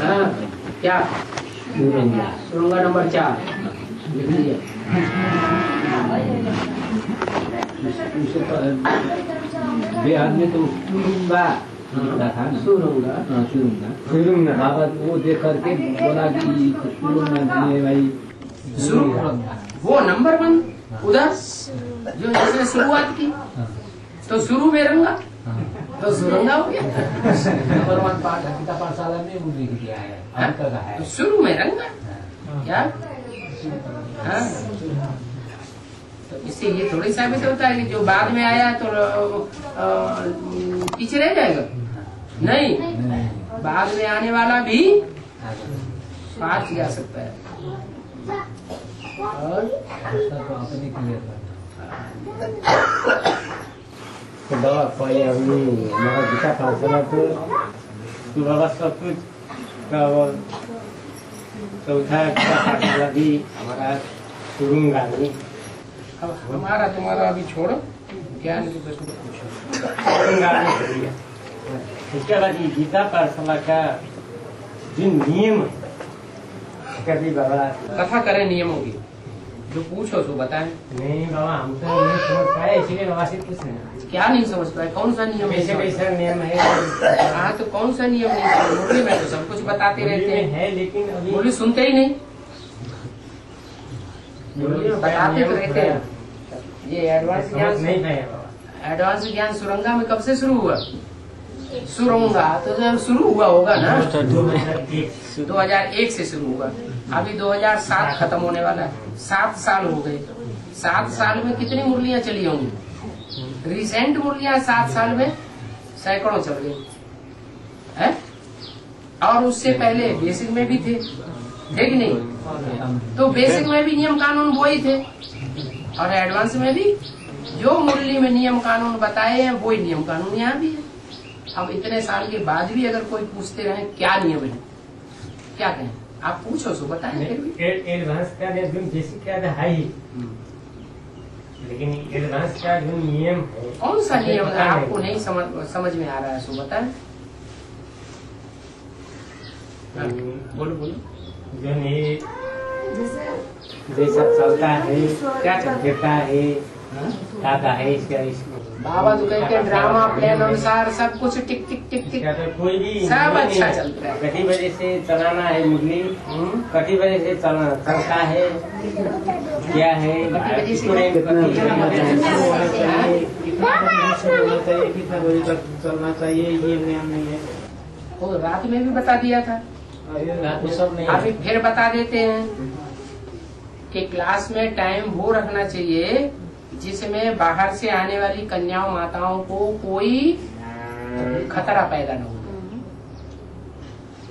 हाँ, क्या सुरंगा नंबर 4 लिख लीजिए। बिहार में तो सुरुंगा था ना, सुरुंगा बाबा वो देख करके बोला कि सुरुंगा भाई वो नंबर 1 उधर जो जिसने शुरुआत की तो शुरू में रंगा तो सुरंगा हो गया। नंबर 1 पाठशाला में उल्लेख किया है, तो शुरू में रंगा क्या। हाँ, तो इससे ये थोड़ी साबित होता है कि जो बाद में आया तो पीछे रह जाएगा। नहीं, बाद में आने वाला भी पास जा सकता है। और दवा पाई हमने हमारा गीता पाठशाला तो बाबा सब कुछ का चौथा गीता पाठशाला भी हमारा सुरुंगा नहीं। अब हमारा तुम्हारा अभी छोड़ो, ज्ञान के प्रश्न पूछो। सुरुंगा नहीं। उसके बाद ये गीता पाठशाला का जो नियम है कभी बाबा कथा करें नियमों की, जो पूछो सो बताएं। नहीं बाबा हम तो नहीं समझ पाए, इसलिए बाबा से पूछ रहे हैं। क्या नहीं समझ पाए? कौन सा नियम कैसे है? कैसा नियम है? हाँ, तो कौन सा नियम नहीं समझ? मुरली में तो सब कुछ बताते रहते हैं, है लेकिन अभी मुरली सुनते ही नहीं। मुरली में बताते तो रहते हैं। ये एडवांस समझ नहीं ज्ञान, पाए बाबा। एडवांस ज्ञान सुरंगा में कब से शुरू हुआ? सुरंगा तो जब शुरू हुआ होगा ना 2001 से शुरू हुआ। अभी 2007 खत्म होने वाला है। 7 साल हो गए। 7 साल में कितनी मुरलियां चली होंगी? रिसेंट मुरलियां 7 साल में सैकड़ों चल गई है। और उससे पहले बेसिक में भी थे कि नहीं? तो बेसिक में भी नियम कानून वही थे और एडवांस में भी जो मुरली में नियम कानून बताए हैं वही नियम कानून यहाँ भी है। अब इतने साल के बाद भी अगर कोई पूछते रहे क्या नियम है, क्या कहें? आप पूछो सो बताएं। फिर भी एडवांस का एकदम बेसिक का तो है ही, लेकिन एडवांस का जो नियम है कौन सा नियम है आपको नहीं समझ में आ रहा है सो बताएं। हाँ, बोलो बोलो। जो नहीं जैसा चलता है क्या चलता देता है दादा है इसका इसको बाबा तो कहते हैं ड्रामा प्लान अनुसार सब कुछ टिक टिक टिक टिक क्या तो कोई भी सब अच्छा चलता है। कटी बजे से चलाना है मुरली, कटी बजे से चलता है क्या है कटी बजे से कितना बजे तक चलना चाहिए ये नियम नहीं है। वो रात में भी बता दिया था, रात सब नहीं अभी फिर बता देते हैं कि क्लास में टाइम वो रखना चाहिए जिसमें बाहर से आने वाली कन्याओं माताओं को कोई खतरा पैदा न हो।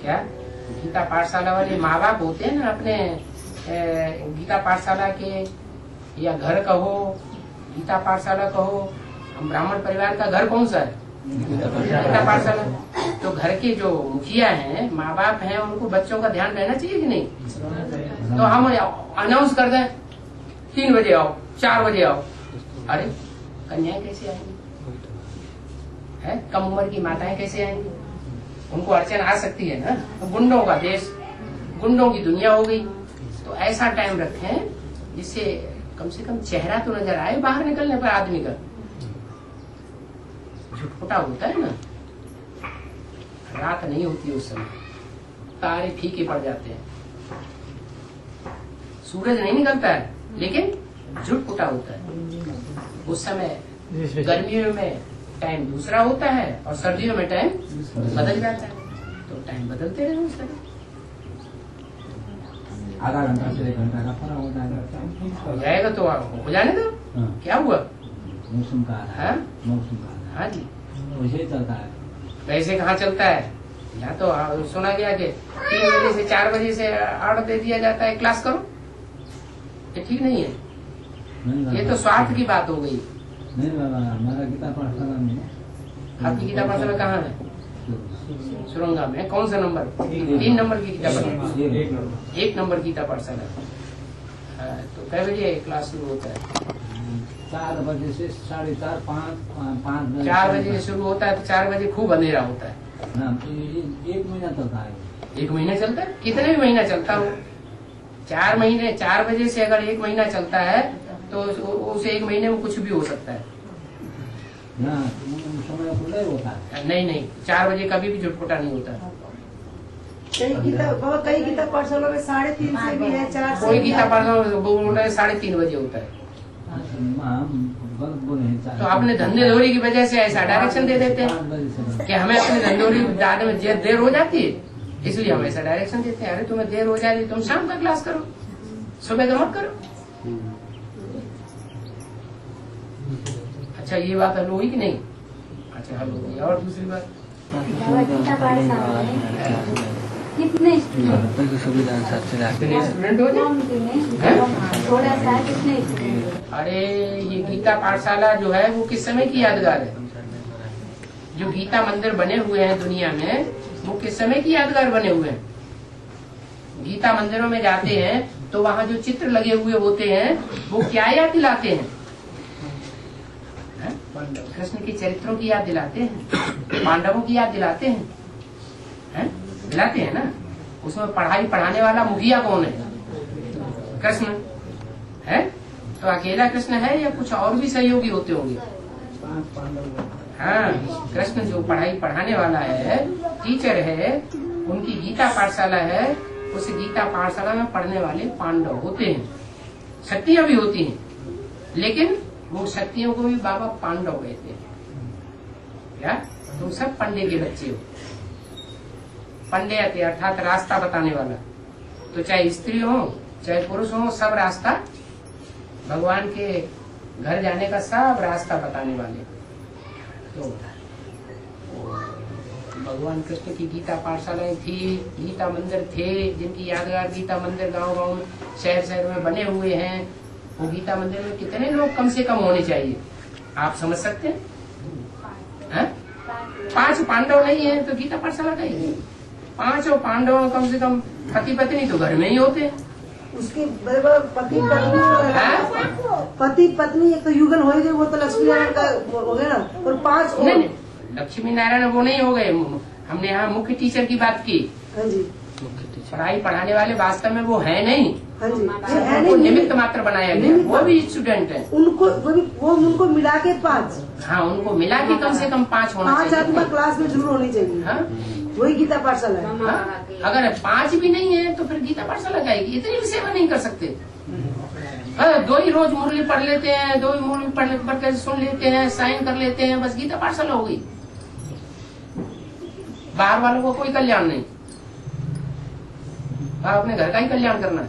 क्या गीता पाठशाला वाले माँ बाप होते हैं ना अपने गीता पाठशाला के, या घर कहो गीता पाठशाला कहो, हम ब्राह्मण परिवार का घर कौन सा है? गीता पाठशाला। तो घर के जो मुखिया हैं, माँ बाप हैं, उनको बच्चों का ध्यान रहना चाहिए कि नहीं? तो हम अनाउंस कर दें 3 बजे आओ, 4 बजे आओ, अरे कन्याएं कैसे आएंगी? है कम उम्र की माताएं कैसे आएंगी? उनको अड़चन आ सकती है ना। तो गुंडों का देश, गुंडों की दुनिया हो गई। तो ऐसा टाइम रखें जिससे कम से कम चेहरा तो नजर आए बाहर निकलने पर आदमी का। झुटपुटा होता है ना, रात नहीं होती उस समय, तारे फीके पड़ जाते हैं, सूरज नहीं निकलता है, लेकिन झुटपुटा होता है। उस समय गर्मियों में टाइम दूसरा होता है और सर्दियों में टाइम बदल जाता है। तो टाइम बदलते रहे उस तरह। आधा घंटा से 1 घंटा का फर्क होता है। हो जाएगा तो हो जाने दो। क्या हुआ? मौसम का हाँ? मौसम का हाँ जी, वैसे ही चलता है। वैसे कहाँ चलता है? यहाँ तो सुना गया कि 3 बजे से 4 बजे से ऑर्डर दे दिया जाता है क्लास करो। ये ठीक नहीं है। ये तो स्वार्थ की बात हो गई। नहीं बाबा, हमारा गीता पाठशाला में। आपकी गीता पाठशाला कहाँ है? सुरंगा में। कौन सा नंबर? 3 नंबर की गीता पाठशाला। 1 नंबर गीता पाठशाला। तो कै बजे क्लास शुरू होता है? 4 बजे से 4:30, 5 बजे। 4 बजे शुरू होता है तो 4 बजे खूब अंधेरा होता है। ना तो ये 1 महीना चलता है। 1 महीना चलता है? कितने भी महीना चलता हो, 4 महीने, 4 बजे से अगर 1 महीना चलता है तो उसे 1 महीने में कुछ भी हो सकता है ना, समय तो नहीं होता है। नहीं, 4 बजे कभी भी झुटपुटा नहीं होता। कई गीता पाठशाला में 3:30 से भी है, 4 से कोई गीता पाठशाला बोल रहे 3:30 बजे होता है। तो अपने धंधे धोरी की वजह से ऐसा डायरेक्शन दे देते हैं कि हमें अपने धंधोरी दाद में देर हो जाती है, इसलिए हम ऐसा डायरेक्शन देते हैं, अरे तुम्हें देर हो जाती, तुम शाम का क्लास करो, सुबह का मत करो। अच्छा, ये बात हल हुई कि नहीं? अच्छा, हल हो गई। और दूसरी बात, कितने स्टूडेंट हो जाए? अरे ये गीता पाठशाला जो है वो किस समय की यादगार है? जो गीता मंदिर बने हुए हैं दुनिया में, वो किस समय की यादगार बने हुए हैं? गीता मंदिरों में जाते हैं तो वहाँ जो चित्र लगे हुए होते हैं वो क्या याद दिलाते हैं? कृष्ण के चरित्रों की याद दिलाते हैं, पांडवों की याद दिलाते हैं, दिलाते हैं ना। उसमें पढ़ाई पढ़ाने वाला मुखिया कौन है? कृष्ण है। तो अकेला कृष्ण है या कुछ और भी सहयोगी होते होंगे? हाँ, कृष्ण जो पढ़ाई पढ़ाने वाला है, टीचर है, उनकी गीता पाठशाला है, उस गीता पाठशाला में पढ़ने वाले पांडव होते हैं, शक्तियां भी होती हैं, लेकिन वो शक्तियों को भी बाबा पांडव कहते हैं। क्या तुम सब पंडे के बच्चे हो? पंडे अर्थात रास्ता बताने वाला। तो चाहे स्त्री हो चाहे पुरुष हो, सब रास्ता भगवान के घर जाने का सब रास्ता बताने वाले। तो भगवान कृष्ण की गीता पाठशालाएं थी, गीता मंदिर थे, जिनकी यादगार गीता मंदिर गांव-गांव में, शहर में बने हुए हैं। वो गीता मंदिर में कितने लोग कम से कम होने चाहिए, आप समझ सकते हैं? 5 पांडव नहीं है तो गीता पाठशाला का ही 5 पांडव कम से कम पति पत्नी तो घर में ही होते हैं। उसके पति पत्नी एक तो युगल हो गए, वो तो लक्ष्मी नारायण का हो गया ना, और 5 नहीं, लक्ष्मी नारायण वो नहीं हो गए। हमने यहाँ मुख्य टीचर की बात की। हाँ जी, पढ़ाई पढ़ाने वाले वास्तव में वो है नहीं। हाँ जी, वो निमित्त मात्र बनाया गया, वो भी स्टूडेंट है। उनको मिला के 5। हाँ, उनको मिला के कम से कम 5 होना चाहिए। 5 आत्मा क्लास में जरूर होनी चाहिए। हाँ? वही गीता पाठशाला है। हाँ? अगर 5 भी नहीं है तो फिर गीता पाठशाला जाएगी। इतनी भी सेवा नहीं कर सकते। 2 ही रोज मुरली पढ़ लेते हैं, 2 ही मुरली पढ़ कर सुन लेते हैं, साइन कर लेते हैं, बस गीता पाठशाला हो गई। बाहर वालों को कोई कल्याण नहीं, अपने घर का ही कल्याण करना है।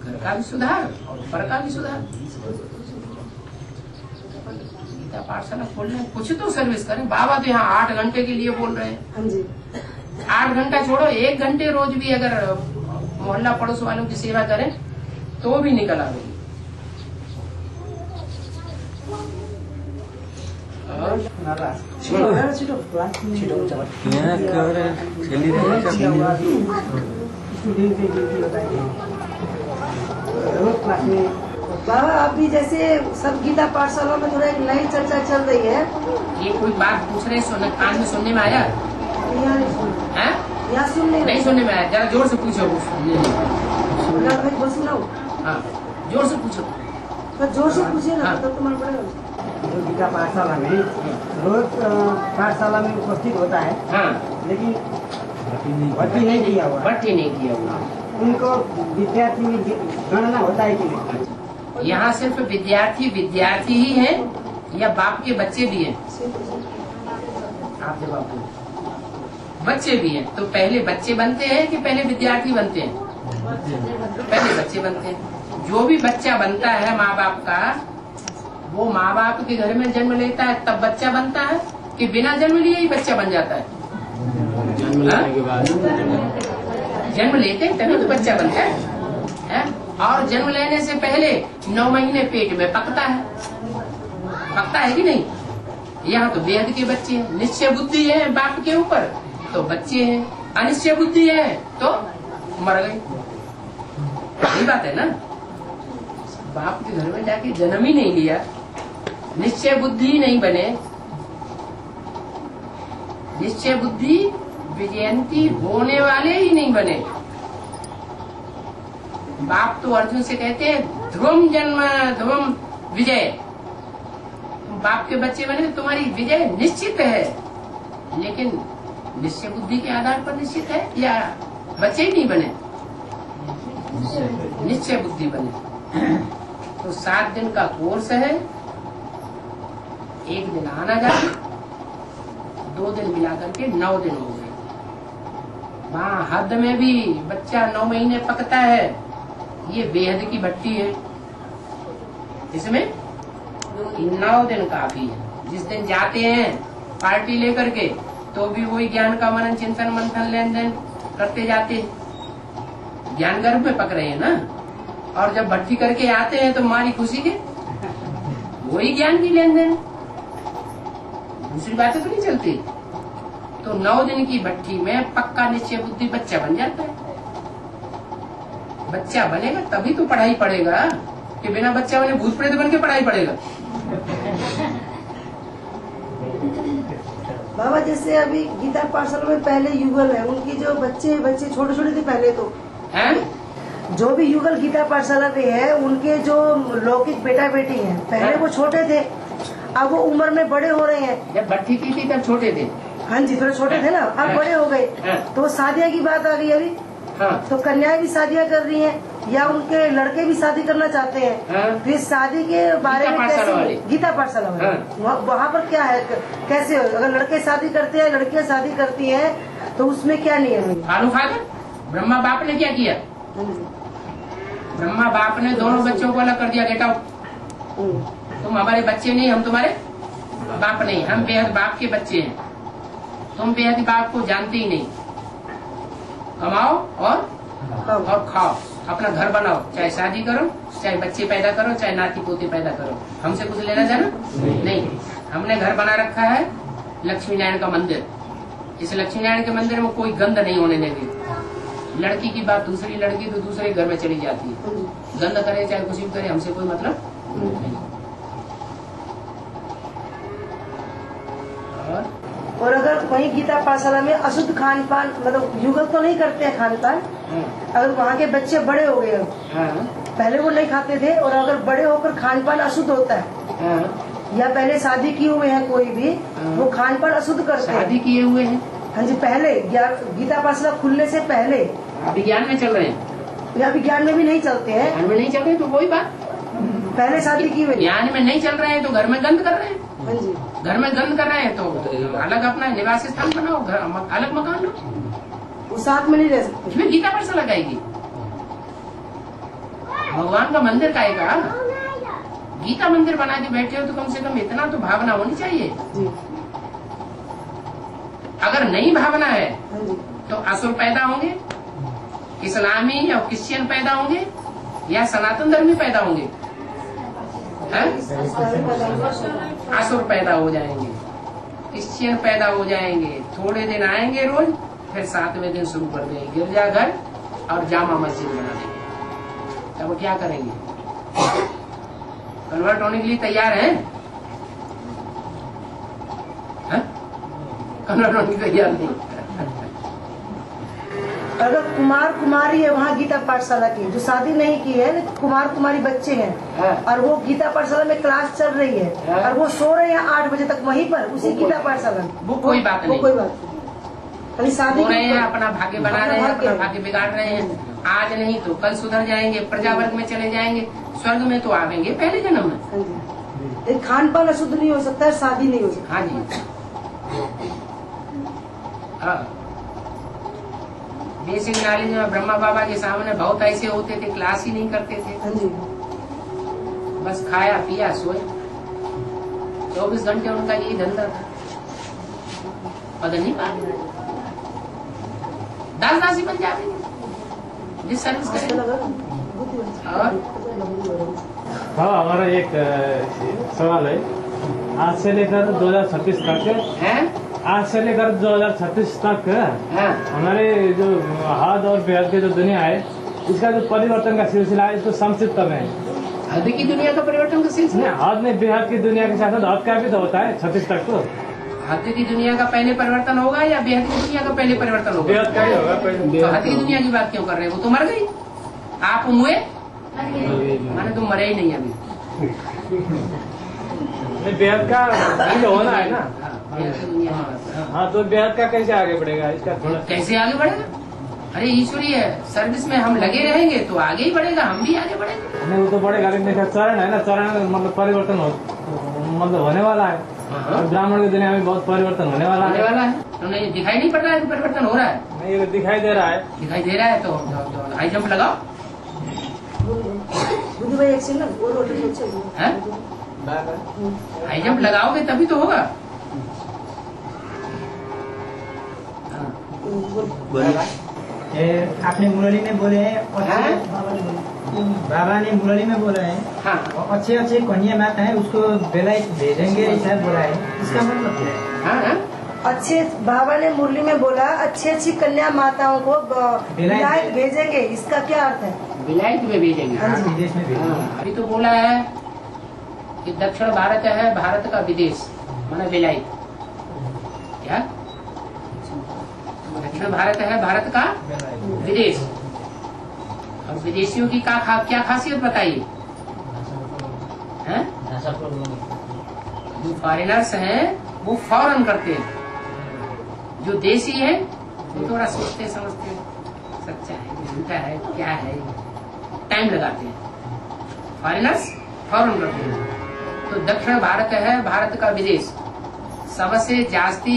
घर का भी सुधार और पर का भी सुधार। गीता पाठशाला खोल रहे हैं, कुछ तो सर्विस करें। बाबा तो यहाँ 8 घंटे के लिए बोल रहे हैं। हाँ जी, 8 घंटा छोड़ो, 1 घंटे रोज भी अगर मोहल्ला पड़ोस वालों की सेवा करें तो भी निकल आएगी। बाबा अभी जैसे सब गीता पाठशाला में थोड़ा एक नई चर्चा चल रही है। ये कोई बात पूछ रहे, कान में सुनने में आया? यहाँ नहीं सुन, हैं? यहाँ सुन नहीं सुनने में आया, जरा जोर से पूछो। सुनाओ। हाँ, जोर से पूछो। तो जोर से पूछिए ना, हाँ। तब तो मन पड़ेगा। जो गीता पाठशाला में रोज पाठशाला में उपस्थित होता है, हाँ, लेकिन भर्ती नहीं किया हुआ, भर्ती नहीं किया हुआ। उनको विद्यार्थी में गणना होता है कि नहीं? यहाँ सिर्फ विद्यार्थी ही हैं या बाप के बच्चे भी हैं? आप जवाब दो। बच्चे भी हैं, तो पहले बच्चे बनते हैं कि पहले विद्यार्थी बनते हैं? पहले बच्चे बनते हैं। जो भी बच्चा बनता है माँ बाप का, वो माँ बाप के घर में जन्म लेता है तब बच्चा बनता है कि बिना जन्म लिए ही बच्चा बन जाता है? जन्म लेने के बाद जन्म लेते हैं तभी तो बच्चा बनता है? और जन्म लेने से पहले 9 महीने पेट में पकता है कि नहीं? यहाँ तो बेहद के बच्चे हैं, निश्चय बुद्धि है बाप के ऊपर तो बच्चे हैं, अनिश्चय बुद्धि है तो मर गए। यही बात है ना। बाप के घर में जाके जन्म ही नहीं लिया, निश्चय बुद्धि ही नहीं बने, निश्चय बुद्धि विजयंती होने वाले ही नहीं बने। बाप तो अर्जुन से कहते हैं ध्रुवम जन्म ध्रुवम विजय, तुम बाप के बच्चे बने तो तुम्हारी विजय निश्चित है, लेकिन निश्चय बुद्धि के आधार पर निश्चित है या बच्चे ही नहीं बने, निश्चय बुद्धि बने। तो 7 दिन का कोर्स है, 1 दिन आना जाना, 2 दिन मिलाकर के 9 दिन हो गए। वहाँ हद में भी बच्चा 9 महीने पकता है, ये बेहद की भट्टी है, इसमें 9 दिन काफी है। जिस दिन जाते हैं पार्टी लेकर के तो भी वही ज्ञान का मनन चिंतन मंथन लेन देन करते जाते हैं, ज्ञान गर्भ में पक रहे हैं ना। और जब भट्टी करके आते हैं तो हमारी खुशी के वही ज्ञान की लेन देन, दूसरी बातें तो नहीं चलती। तो 9 दिन की भट्टी में पक्का निश्चय बुद्धि बच्चा बन जाता है। बच्चा बनेगा तभी तो पढ़ाई पढ़ेगा, कि बिना बच्चा बने भूत प्रेत बन के पढ़ाई पढ़ेगा। बाबा जैसे अभी गीता पाठशाला में पहले युगल है, उनकी जो बच्चे छोटे छोटे थे पहले तो हैं? जो भी युगल गीता पाठशाला पे है, उनके जो लौकिक बेटा बेटी हैं पहले वो छोटे थे, अब वो उम्र में बड़े हो रहे हैं। जब भट्टी की थी तब छोटे थे। हाँ जी, थोड़े छोटे थे ना, अब बड़े हो गए। तो शादियाँ की बात आ गई अभी। हाँ। तो कन्याएं भी शादियाँ कर रही हैं या उनके लड़के भी शादी करना चाहते हैं। हाँ। फिर शादी के बारे में कैसे, गीता पाठशाला में वहाँ पर क्या है, कैसे अगर लड़के शादी करते हैं लड़कियाँ शादी करती हैं तो उसमें क्या नियम है? फालू फादर ब्रह्मा बाप ने क्या किया? ब्रह्मा बाप ने दोनों बच्चों को अलग कर दिया, गेट आउट, तुम हमारे बच्चे नहीं, हम तुम्हारे बाप नहीं, हम बेहद बाप के बच्चे हैं, तुम बेहद बाप को जानते ही नहीं। कमाओ और खाओ, अपना घर बनाओ, चाहे शादी करो, चाहे बच्चे पैदा करो, चाहे नाती पोते पैदा करो, हमसे कुछ लेना जाना नहीं। हमने घर बना रखा है लक्ष्मी नारायण का मंदिर, इस लक्ष्मी नारायण के मंदिर में कोई गंध नहीं होने देंगे। लड़की की बात दूसरी लड़की तो दूसरे घर में चली जाती है, गंध करे चाहे कुछ भी करे, हमसे कोई मतलब नहीं। और अगर वहीं गीता पाठशाला में अशुद्ध खान पान, मतलब युगल तो नहीं करते हैं खान पान, अगर वहाँ के बच्चे बड़े हो गए, पहले वो नहीं खाते थे, और अगर बड़े होकर खान पान अशुद्ध होता है, या पहले शादी किए हुए हैं कोई भी, वो खान पान अशुद्ध करते हैं। शादी किए हुए हैं? हाँ जी, पहले गीता पाठशाला खुलने से पहले। विज्ञान में चल रहे हैं या विज्ञान में भी नहीं चलते हैं? ज्ञान में नहीं चल रहे तो कोई बात, पहले शादी की हुई। ज्ञान में नहीं चल रहे हैं तो घर में गंद कर रहे हैं। हाँ जी, घर में गंद कर रहे हैं तो अलग अपना निवास स्थान बनाओ, अलग मकान लो, वो साथ में नहीं रह सकते। इसमें गीता पाठशाला लगाएगी, भगवान का मंदिर काएगा। गीता मंदिर बना के बैठे हो तो कम से कम इतना तो भावना होनी चाहिए जी। अगर नहीं भावना है हाँ जी, तो असुर पैदा होंगे, इस्लामी या क्रिश्चियन पैदा होंगे, या सनातन धर्मी पैदा होंगे, असुर पैदा हो जाएंगे, क्रिश्चियन पैदा हो जाएंगे। थोड़े दिन आएंगे रोज, फिर 7वें दिन शुरू कर देंगे गिरजाघर और जामा मस्जिद बना देंगे। तब वो क्या करेंगे? कन्वर्ट होने के लिए तैयार हैं? कन्वर्ट होने के लिए तैयार नहीं। अगर कुमार कुमारी है वहाँ गीता पाठशाला की, जो शादी नहीं की है, कुमार कुमारी बच्चे हैं, और वो गीता पाठशाला में क्लास चल रही है, और वो सो रहे हैं 8 बजे तक वहीं पर उसी गीता पाठशाला में, वो कोई बात नहीं, कोई बात नहीं, खाली शादी हो रहे हैं, अपना भाग्य बना रहे हैं, अपना भाग्य बिगाड़ रहे हैं। आज नहीं तो कल सुधर जाएंगे, प्रजावर्ग में चले जाएंगे, स्वर्ग में तो आवेंगे पहले जन्म में। खान पान अशुद्ध नहीं हो सकता है, शादी नहीं हो सकती। हाँ जी, बेसिक नॉलेज में ब्रह्मा बाबा के सामने बहुत ऐसे होते थे, क्लास ही नहीं करते थे। हाँ जी, बस खाया पिया सोए, 24 घंटे उनका यही धंधा था। पता नहीं दास दासी बन जाएंगे जिस सर्विस करेंगे। और हाँ, हमारा एक सवाल है, आज से लेकर 2026 तक है, आज से लेकर 2036 तक हमारे जो हद और बेहद की जो दुनिया है, इसका जो परिवर्तन का सिलसिला है, इसको संक्षिप्त में। हद की दुनिया का परिवर्तन का सिलसिला? हद में बेहद की दुनिया के साथ साथ हद का भी तो होता है 36 तक तो। हद की दुनिया का पहले परिवर्तन होगा या बेहद की दुनिया का पहले परिवर्तन होगा? बेहद का ही होगा पहले। तो हद की दुनिया की बात क्यों कर रहे हैं? वो तो मर गई, आप हुए माने तुम मरे ही नहीं अभी। बेहद का तो होना है ना। बेहद की दुनिया की बात है। हाँ, तो बेहद का कैसे आगे बढ़ेगा इसका थोड़ा? कैसे आगे बढ़ेगा? अरे ईश्वरीय सर्विस में हम लगे रहेंगे तो आगे ही बढ़ेगा, हम भी आगे बढ़ेंगे। नहीं, वो तो बढ़ेगा, लेकिन इसका चरण है ना, चरण मतलब परिवर्तन मतलब होने वाला है। और ब्राह्मण की दुनिया में बहुत परिवर्तन होने वाला होने है। वाला है, तो नहीं दिखाई नहीं पड़ रहा है कि परिवर्तन हो रहा है? नहीं, ये दिखाई दे रहा है। दिखाई दे रहा है तो हाई जंप लगाओ। बुद्धि भाई एक सेकंड वो रोटी सोचे हैं? हाई जंप लगाओगे तभी तो होगा। आपने मुरली में बोले हैं, बाबा ने मुरली में बोला है, हाँ अच्छे अच्छे कन्या माता है उसको बेलायत भेजेंगे ऐसा बोला है, इसका मतलब क्या है? हाँ अच्छे बाबा ने मुरली में बोला अच्छी अच्छी कन्या माताओं को विलायत भेजेंगे, इसका क्या अर्थ है? विलायत में भेजेंगे। विदेश में भेजेंगे। अभी तो बोला है कि दक्षिण भारत है भारत का विदेश, माना विलायत। क्या दक्षिण भारत है भारत का विदेश? और विदेशियों की क्या खासियत बताइए? जो फॉरेनर्स हैं वो फॉरेन करते हैं, जो देसी है वो थोड़ा सोचते समझते सच्चा है झूठा है क्या है, टाइम लगाते हैं। फॉरेनर्स फॉरेन करते हैं। तो दक्षिण भारत है भारत का विदेश। सबसे जास्ती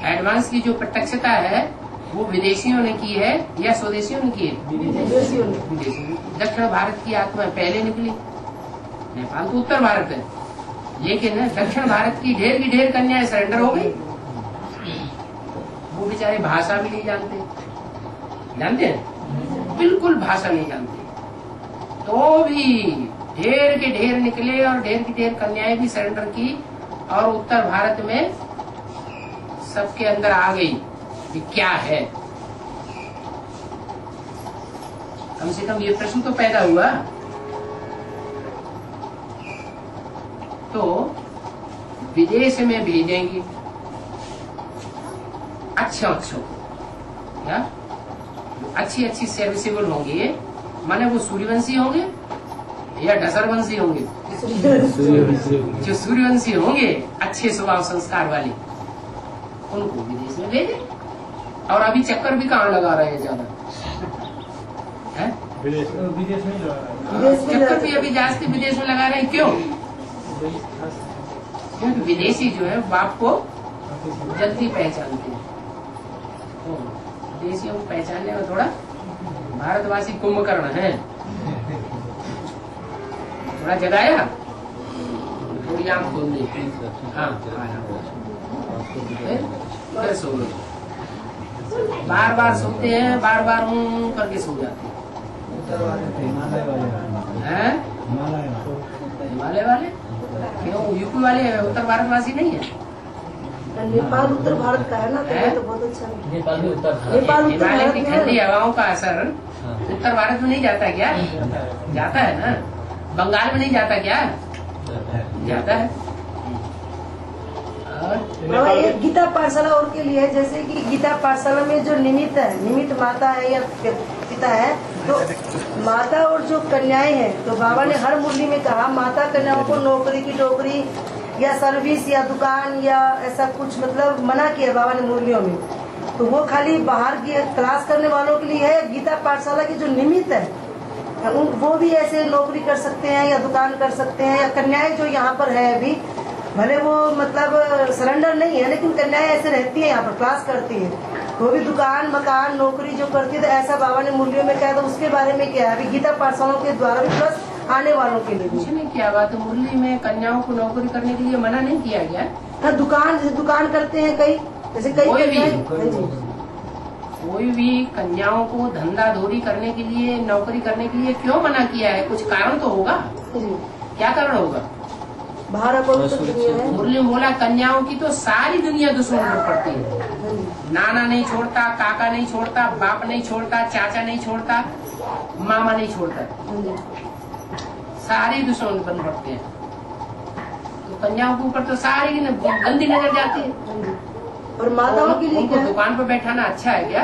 एडवांस की जो प्रत्यक्षता है वो विदेशियों ने की है या स्वदेशियों ने की है? विदेशियों ने। विदेशियों। दक्षिण भारत की आत्मा पहले निकली, नेपाल तो उत्तर भारत है, लेकिन दक्षिण भारत की ढेर कन्याएं सरेंडर हो गई। वो बेचारे भाषा भी नहीं जानते हैं, बिल्कुल भाषा नहीं जानते, तो भी ढेर के ढेर निकले और ढेर की ढेर कन्याएं भी सरेंडर की और उत्तर भारत में सबके अंदर आ गई कि क्या है। कम से कम ये प्रश्न तो पैदा हुआ। तो विदेश में भेजेंगे अच्छे क्या अच्छी सर्विसेबल होंगे, माने वो सूर्यवंशी होंगे या ढसरवंशी होंगे? जो सूर्यवंशी होंगे अच्छे स्वभाव संस्कार वाले उनको विदेश में भेजे। और अभी चक्कर भी कहाँ लगा रहे हैं ज्यादा? विदेश में लगा रहा है। चक्कर भी अभी जास्ती विदेश में लगा रहे हैं। क्यों? क्योंकि विदेशी जो है बाप को जल्दी पहचानते हैं। तो विदेशियों को पहचानने में थोड़ा भारतवासी कुंभकर्ण है, थोड़ा जगाया, थोड़ी आंख खोल दी, हाँ फिर सो गए। बार सोते हैं, बार करके सो जाते हैं। हिमालय वाले क्यों? यूपी वाले उत्तर भारतवासी नहीं है? नेपाल उत्तर भारत का है ना, तो बहुत अच्छा है। नेपाल में उत्तर हिमालय की ठंडी हवाओं का असर उत्तर भारत में नहीं जाता क्या? जाता है ना। बंगाल में नहीं जाता क्या? जाता है। और एक गीता पाठशाला और के लिए है, जैसे कि गीता पाठशाला में जो निमित्त माता है या पिता है, तो माता और जो कन्याएं हैं, तो बाबा ने हर मुरली में कहा माता कन्याओं को नौकरी की टोकरी या सर्विस या दुकान या ऐसा कुछ मतलब मना किया बाबा ने मुरलियों में। तो वो खाली बाहर की क्लास करने वालों के लिए है। गीता पाठशाला की जो निमित्त है वो भी ऐसे नौकरी कर सकते हैं या दुकान कर सकते हैं, या कन्याएं जो यहाँ पर है अभी, भले वो मतलब सरेंडर नहीं है, लेकिन कन्याएं ऐसे रहती है यहाँ पर क्लास करती है, वो भी दुकान मकान नौकरी जो करती है। तो ऐसा बाबा ने मुरलियों में कहा, तो उसके बारे में क्या है अभी गीता पाठशालाओं के द्वारा भी प्लस आने वालों के लिए कुछ नहीं किया हुआ। तो मुरली में कन्याओं को नौकरी करने के लिए मना नहीं किया गया। हाँ, दुकान करते हैं कई, जैसे कई कोई भी कन्याओं को धंधा धोरी करने के लिए नौकरी करने के लिए क्यों मना किया है? कुछ कारण तो होगा। क्या कारण होगा? मुरली में बोला कन्याओं की तो सारी दुनिया दुश्मन में पड़ती है। नाना नहीं छोड़ता, काका नहीं छोड़ता, बाप नहीं छोड़ता, चाचा नहीं छोड़ता, मामा नहीं छोड़ता, सारी दुश्मन बन पड़ते हैं। तो कन्याओं के ऊपर तो सारी गंदी नजर जाती है। और माताओं के लिए उनको क्या है? दुकान पर बैठाना अच्छा है क्या?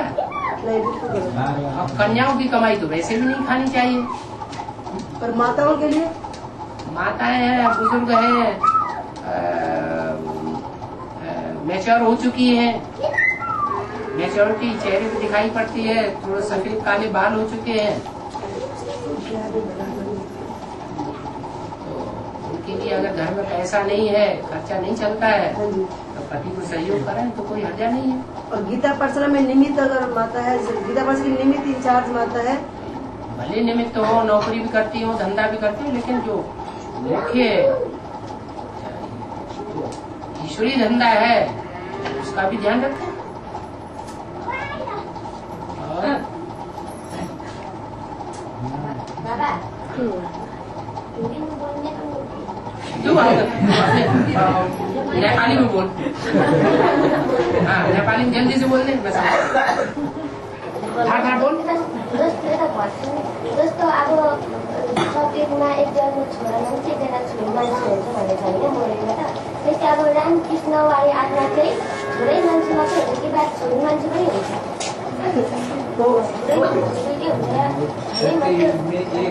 नहीं, बिल्कुल गलत। अब कन्याओं की कमाई तो वैसे भी नहीं खानी चाहिए। और माताओं के लिए माताएं हैं, बुजुर्ग हैं, मैच्योर हो चुकी हैं, मैच्योरिटी चेहरे पे दिखाई पड़ती है, थोड़े सफेद काले बाल हो चुके हैं, तो उनके लिए अगर घर में पैसा नहीं है, खर्चा नहीं चलता है, हाँ जी। तो पति को सहयोग करें तो कोई हर्जा नहीं है। और गीता पाठशाला में निमित्त अगर माता है, गीता पाठशाला की निमित्त इंचार्ज माता है, भले निमित्त हो, नौकरी भी करती हो, धंधा भी करती हो, लेकिन जो मुख्य ईश्वरीय धंधा है उसका भी ध्यान रखें। और नेपाली में बोल। हाँ, नेपाली में जल्दी से बोल दे बस। हाँ बोल। जस्तो अब सकेतमा एकजना छोरा मान्छे एकजना छोरी मान्छे हुन्छ भन्ने छ होइन मोरेलमा त। त्यस्तै अब रामकृष्णवादी आत्मा चाहिँ छोरै मान्छे मात्रै हुन्छ कि बाद छोरी मान्छे पनि हुन्छ? छोरै मान्छे के हुन्छ? छोरै मान्छे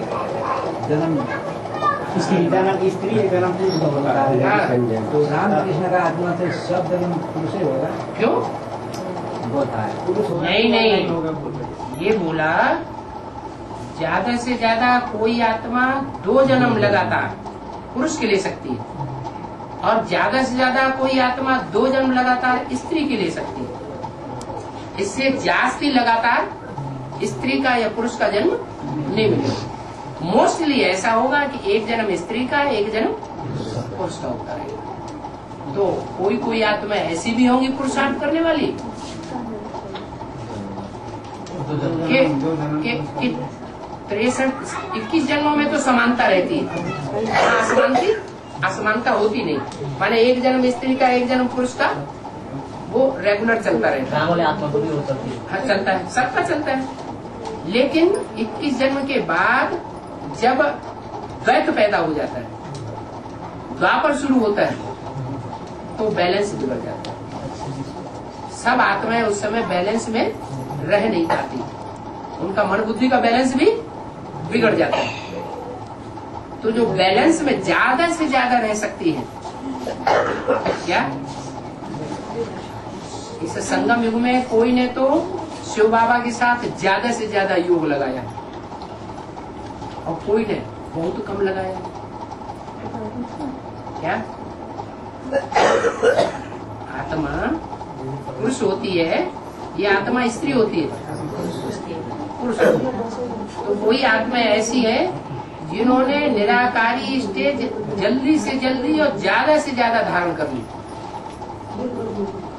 जन्म स्त्री एक जन्म पुरुष का होता है। तो रामकृष्ण का आत्मा से सब जन्म पुरुष ही होगा। क्यों? होता है पुरुष होगा। नहीं, ये बोला ज्यादा से ज्यादा कोई आत्मा 2 जन्म लगातार पुरुष के ले सकती है, और ज्यादा से ज्यादा कोई आत्मा 2 जन्म लगातार स्त्री के ले सकती है। इससे जास्ती लगातार स्त्री का या पुरुष का जन्म नहीं मिलेगा। मोस्टली ऐसा होगा कि 1 जन्म स्त्री का, 1 जन्म पुरुष का होता रहेगा। तो कोई कोई आत्मा ऐसी भी होंगी पुरुषार्थ करने वाली कि 63-21 जन्मों में तो समानता रहती है, असमानता होती नहीं। माने 1 जन्म स्त्री का, 1 जन्म पुरुष का, वो रेगुलर चलता रहता है। आत्मा को भी हो सकती है। हाँ, चलता है, सबका चलता है। लेकिन 21 जन्म के बाद जब द्वैत पैदा हो जाता है, द्वापर शुरू होता है, तो बैलेंस बिगड़ जाता है। सब आत्माएं उस समय बैलेंस में रह नहीं पाती, उनका मन बुद्धि का बैलेंस भी बिगड़ जाता है। तो जो बैलेंस में ज्यादा से ज्यादा रह सकती है क्या, इस संगम युग में कोई ने तो शिव बाबा के साथ ज्यादा से ज्यादा योग लगाया और कोई ने बहुत कम लगाया। क्या आत्मा पुरुष होती है, ये आत्मा स्त्री होती है, पुरुष होती है। तो कोई आत्मा ऐसी है जिन्होंने निराकारी स्टेज जल्दी से जल्दी और ज्यादा से ज्यादा धारण कर ली,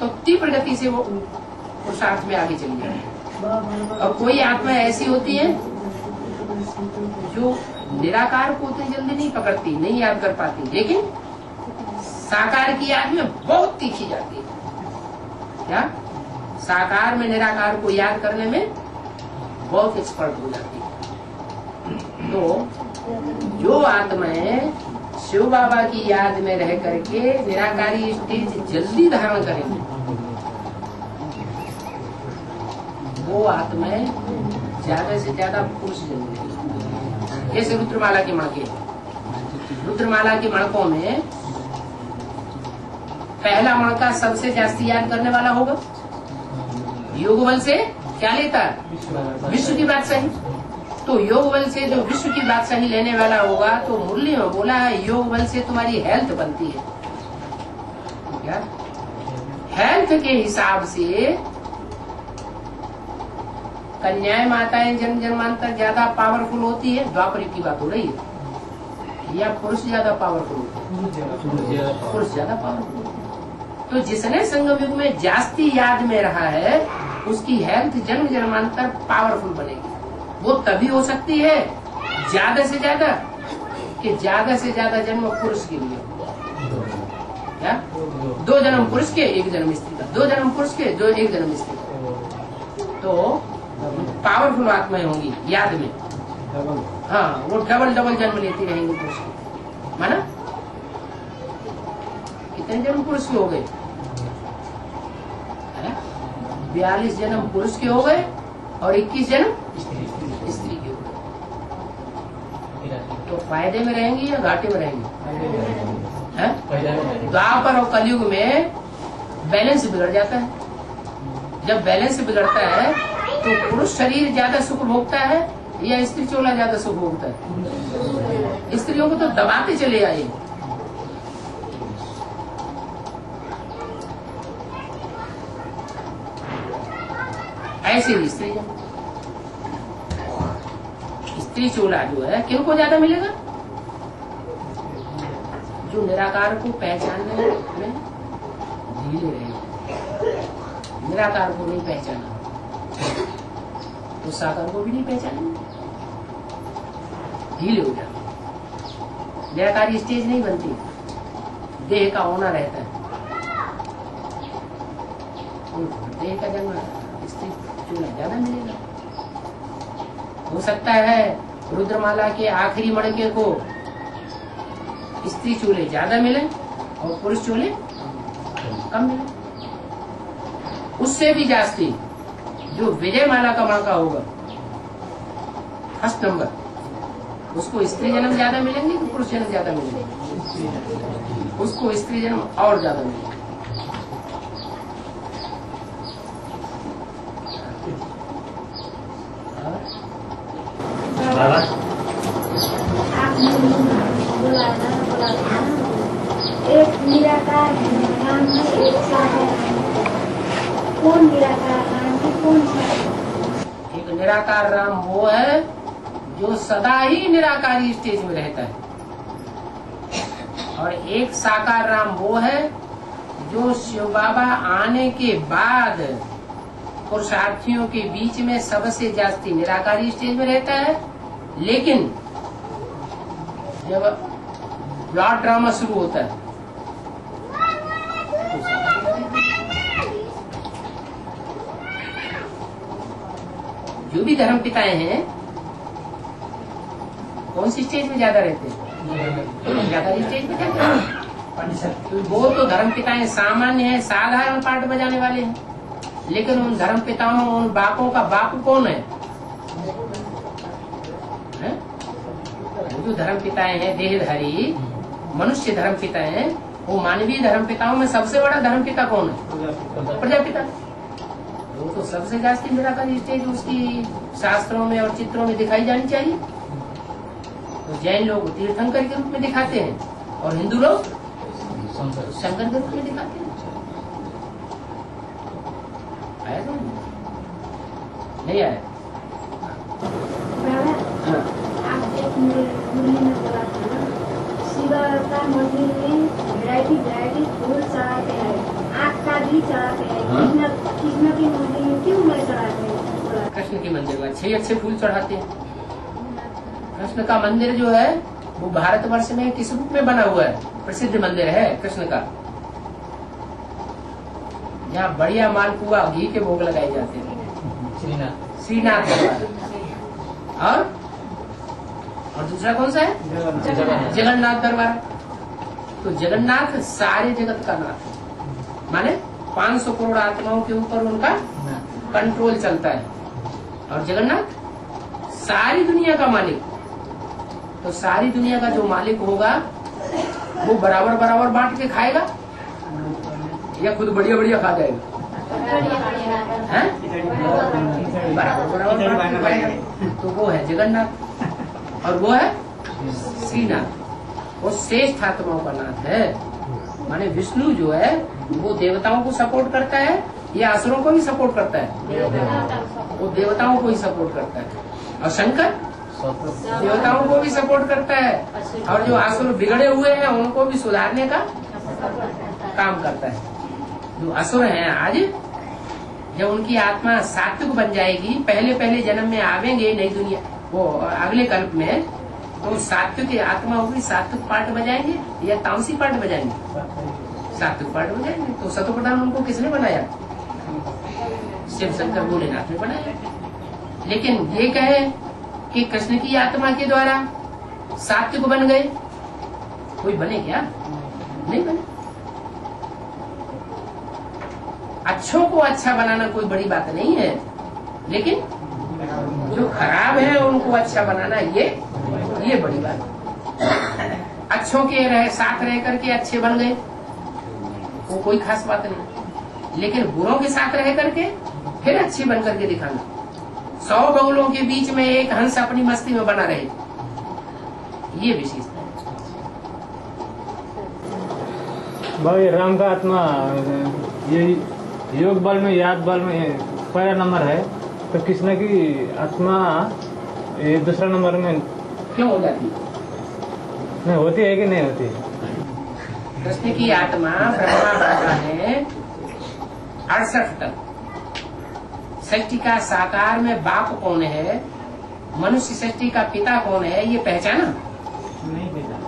तो तीव्र गति से वो पुरुषार्थ में आगे चली जाए। और कोई आत्मा ऐसी होती है जो निराकार को उतनी जल्दी नहीं पकड़ती, नहीं याद कर पाती, लेकिन साकार की याद में बहुत तीखी जाती है। क्या साकार में निराकार को याद करने में बहुत एक्सपर्ट हो जाती है। तो जो आत्माएं शिव बाबा की याद में रह करके निराकारी स्टेज जल्दी धारण करेंगे, वो आत्माएं ज्यादा से ज्यादा पुरुष जन्म लेंगी। जैसे रुद्रमाला के मणके, रुद्रमाला के मणकों में पहला मणका सबसे जास्ती याद करने वाला होगा, योग बल से क्या लेता है, विश्व की बादशाही। तो योग बल से जो विश्व की बादशाही लेने वाला होगा, तो मुरली में बोला है योग बल से तुम्हारी हेल्थ बनती है। क्या हेल्थ के हिसाब से कन्याएं माताएं जन्म जन्मांतर ज्यादा पावरफुल होती है, द्वापर की बात हो रही है, या पुरुष ज्यादा पावरफुल होते हैं, पुरुष ज्यादा पावरफुल। तो जिसने संगम युग में जास्ती याद में रहा है, उसकी हेल्थ जन्म जन्मांतर पावरफुल बनेगी। वो तभी हो सकती है ज्यादा से ज्यादा कि ज्यादा से ज्यादा जन्म पुरुष के लिए, क्या 2 जन्म पुरुष के 1 जन्म स्त्री का, 2 जन्म पुरुष के 1 जन्म स्त्री का। तो पावरफुल आत्माएं होंगी याद में। हाँ, वो डबल जन्म लेती रहेंगी पुरुष की, माना। कितने जन्म पुरुष के हो गए? 42 जन्म पुरुष के हो गए और 21 जन्म स्त्री के हो गए। तो फायदे में रहेंगी या घाटे में रहेंगी? द्वापर और कलयुग में बैलेंस बिगड़ जाता है। जब बैलेंस बिगड़ता है तो पुरुष शरीर ज्यादा सुख भोगता है या स्त्री चोला ज्यादा सुख भोगता है? स्त्रियों को तो दबाते चले आए। ऐसे ही स्त्री चोला जो है किनको ज्यादा मिलेगा? जो निराकार को पहचानने में ढीले रहेंगे। निराकार को नहीं पहचाना तो साकार को भी नहीं पहचानेंगे, ढीले हो जाते। निराकारी स्टेज नहीं बनती, देह का होना रहता है। देह का जन्म स्त्री चूल्हा ज्यादा मिलेगा। हो सकता है रुद्रमाला के आखिरी मणके को स्त्री चूल्हे ज्यादा मिले और पुरुष चूल्हे कम मिले। उससे भी जास्ती जो विजय माला का मणका होगा फर्स्ट नंबर, उसको स्त्री जन्म ज्यादा मिलेंगे कि पुरुष जन्म ज्यादा मिलेंगे? उसको स्त्री जन्म और ज्यादा मिलेंगे। एक निराकार नाम है, एक साकार। कौन निराकार नाम है, कौन साकार? एक निराकार राम वो है जो सदा ही निराकारी स्टेज में रहता है, और एक साकार राम वो है जो शिव बाबा आने के बाद पुरुषार्थियों के बीच में सबसे जास्ती निराकारी स्टेज में रहता है। लेकिन जब ब्लॉड ड्रामा शुरू होता है जो भी धर्म पिताएं हैं कौन सी स्टेज में ज्यादा रहते हैं? निराकारी स्टेज में जाते हैं। वो तो धर्म पिताएं सामान्य है, साधारण पार्ट बजाने वाले हैं। लेकिन उन धर्म पिताओं, उन बापों का बाप कौन है? जो धर्म पिताएं हैं देहधारी मनुष्य धर्म पिता हैं, वो मानवीय धर्म पिताओं में सबसे बड़ा धर्म पिता कौन है? प्रजापिता। वो तो सबसे जास्ती निराकारी स्टेज उसकी शास्त्रों में और चित्रों में दिखाई जानी चाहिए। तो जैन लोग तीर्थंकर के रूप में दिखाते हैं और हिंदू लोग शंकर के रूप में दिखाते हैं। आया था नहीं आया? शिव का मंदिर में वैरायटी फूल चढ़ाते हैं, आँख का भी चढ़ाते हैं। कृष्ण के मंदिर में क्यों नहीं चढ़ाते हैं? कृष्ण के मंदिर में अच्छे फूल चढ़ाते हैं। कृष्ण का मंदिर जो है वो भारतवर्ष में किस रूप में बना हुआ है? प्रसिद्ध मंदिर है कृष्ण का, जहाँ बढ़िया मालपुआ घी के भोग लगाए जाते हैं। श्रीनाथ दरबार और दूसरा कौन सा है? जगन्नाथ दरबार। तो जगन्नाथ सारे जगत का नाथ है, माने 500 करोड़ आत्माओं के ऊपर उनका कंट्रोल चलता है। और जगन्नाथ सारी दुनिया का मालिक। तो सारी दुनिया का जो मालिक होगा वो बराबर बराबर बांट के खाएगा या खुद बढ़िया बढ़िया खा जाएगा? बराबर बराबर बांट के खाएगा। तो वो है जगन्नाथ और वो है श्रीनाथ। वो श्रेष्ठ आत्माओं का नाथ है। माने विष्णु जो है वो देवताओं को सपोर्ट करता है या असुरों को भी सपोर्ट करता है? वो देवताओं को ही सपोर्ट करता है। और शंकर देवताओं को भी सपोर्ट करता है और जो असुर बिगड़े हुए हैं उनको भी सुधारने का काम करता है। जो असुर हैं आज, जब उनकी आत्मा सात्विक बन जाएगी, पहले जन्म में आवेंगे नई दुनिया वो अगले कल्प में, तो सात्विक आत्मा होगी, सात्विक पार्ट बजाएंगे या तामसी पार्ट बजाएंगे? सात्विक पार्ट बजाएंगे। तो सतोप्रधान उनको किसने बनाया? शिव शंकर भोलेनाथ ने बनाया। लेकिन ये कहे कि कृष्ण की आत्मा के द्वारा सात्विक बन गए, कोई बने क्या? नहीं बने। अच्छों को अच्छा बनाना कोई बड़ी बात नहीं है, लेकिन जो खराब है उनको अच्छा बनाना ये बड़ी बात है। अच्छों के साथ रह करके अच्छे बन गए वो कोई खास बात नहीं, लेकिन बुरों के साथ रह करके फिर अच्छे बन करके दिखाना। 100 बगुलों के बीच में एक हंस अपनी मस्ती में बना रहे, ये विशेषता है। भाई राम का आत्मा ये योग बल में, याद बल में पहला नंबर है, तो कृष्ण की आत्मा ये दूसरा नंबर में क्यों हो जाती नहीं होती है कि नहीं होती? कृष्ण की आत्मा ब्रह्मा बाबा ने 68 तक सृष्टि का साकार में बाप कौन है, मनुष्य सृष्टि का पिता कौन है, ये पहचाना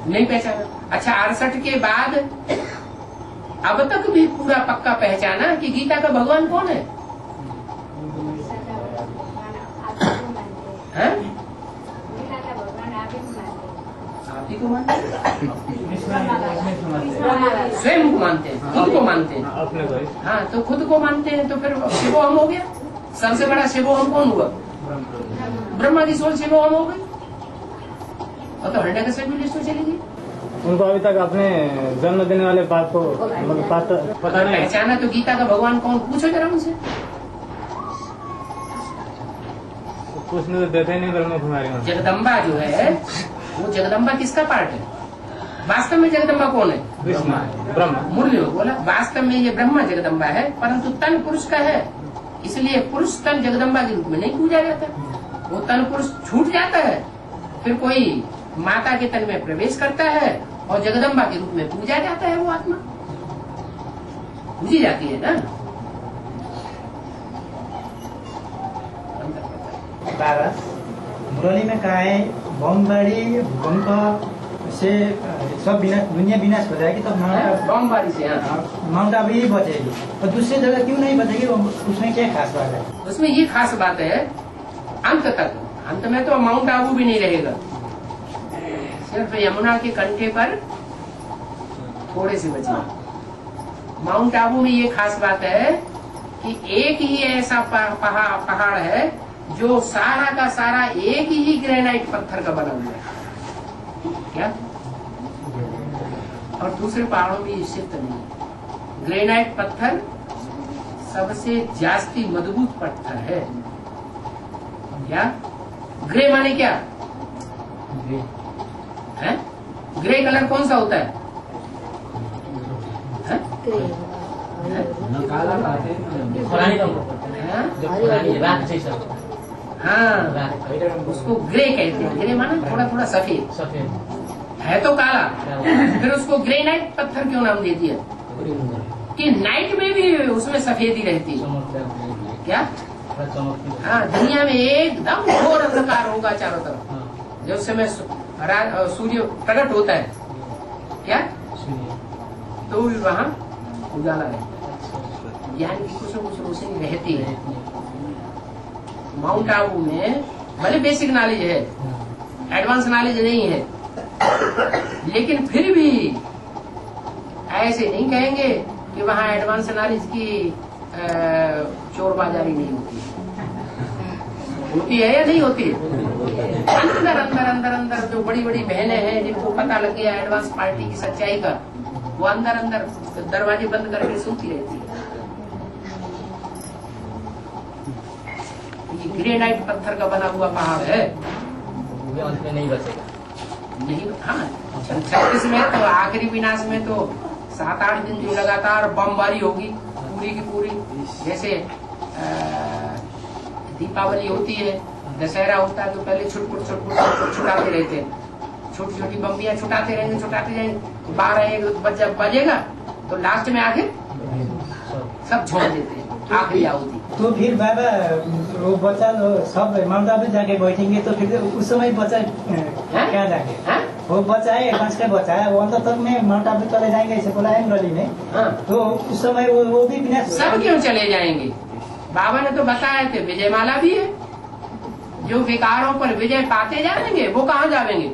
नहीं पहचाना। अच्छा 68 के बाद अब तक भी पूरा पक्का पहचाना कि गीता का भगवान कौन है? आप ही को मानते स्वयं को मानते हैं, खुद को मानते हैं अपने भाई। हाँ, तो खुद को मानते हैं तो फिर शिवोहम हो गया। सबसे बड़ा शिवोहम कौन हुआ? ब्रह्मा की सोल शिवोहम हो गई, और तो 100% लिस्ट में चलेगी। उनको अभी तक अपने जन्म देने वाले बाप को मतलब पता नहीं पहचाना तो गीता का भगवान कौन, पूछो जरा उनसे। पूछने तो देते ही नहीं ब्रह्मा कुमारी। जगदम्बा जो है वो जगदम्बा किसका पार्ट है? वास्तव में जगदम्बा कौन है? ब्रह्मा। मुरली बोला वास्तव में ये ब्रह्मा जगदम्बा है, परंतु तन पुरुष का है, इसलिए पुरुष तन जगदम्बा के रूप में नहीं पूजा जाता। वो तन पुरुष छूट जाता है, फिर कोई माता के तन में प्रवेश करता है और जगदम्बा के रूप में पूजा जाता है। वो आत्मा पूजी जाती है ना। बाबा मुरली में कहा है बमबाड़ी भूकंप से सब दुनिया विनाश हो जाएगी, तो बमबारी से माउंट आबू ही बचेगी, और दूसरी जगह क्यों नहीं बचेगी? उसमें क्या खास बात है? उसमें ये खास बात है अंत तक, अंत में तो माउंट आबू भी नहीं रहेगा, सिर्फ यमुना के कंठे पर थोड़े से बचे। माउंट आबू में ये खास बात है कि एक ही ऐसा पहाड़ है जो सारा का सारा एक ही ग्रेनाइट पत्थर का बना हुआ है, क्या? और दूसरे पहाड़ों में स्थित नहीं। ग्रेनाइट पत्थर सबसे जास्ती मजबूत पत्थर है। क्या ग्रे माने क्या है? ग्रे कलर कौन सा होता है? हाँ, उसको ग्रे कहते हैं। ग्रे माना थोड़ा थोड़ा सफेद है तो काला, फिर उसको ग्रेनाइट पत्थर क्यों नाम दे दिया? कि नाइट में भी उसमें सफेदी रहती है। क्या? हाँ, दुनिया में एकदम घोर अंधकार होगा चारों तरफ, जब समय सूर्य प्रकट होता है, क्या तो भी वहाँ उजाला रहता है, यानी कुछ न कुछ रोशनी रहती है। माउंट आबू में भले बेसिक नॉलेज है, एडवांस नॉलेज नहीं है, लेकिन फिर भी ऐसे नहीं कहेंगे कि वहाँ एडवांस नॉलेज की चोर बाजारी नहीं होती। होती है या नहीं होती? अंदर अंदर अंदर अंदर जो बड़ी बड़ी बहनें हैं जिनको पता लग गया एडवांस पार्टी की सच्चाई का, वो अंदर अंदर दरवाजे बंद करके सुनती रहती है। ये ग्रेनाइट पत्थर का बना हुआ पहाड़ है, नहीं बचेगा नहीं। हाँ, 36 में तो आखिरी विनाश में तो 7-8 दिन जो लगातार बमबारी होगी पूरी की पूरी, जैसे दीपावली होती है, दशहरा होता है, तो पहले छुटपुट छुटाते रहते हैं, छोटी छोटी बम्बियां छुटाते रहेंगे, छुटाते जाएंगे, 12-1 जब बजेगा तो लास्ट में आके सब छोड़ देते हैं, आखिरी आहुति। तो फिर बाबा वो बच्चा सब माउंट आबू जाके बैठेंगे, तो फिर उस समय बच्चा क्या जाके वो बच्चा है 5 का बच्चा है, वो अंत तक में माउंट आबू चले जाएंगे, ऐसे बोला है मुरली में। तो उस समय वो भी बिना सब क्यों चले जाएंगे? बाबा ने तो बताया थे विजयमाला भी है, जो विकारों पर विजय पाते जाएंगे वो कहाँ जाएंगे?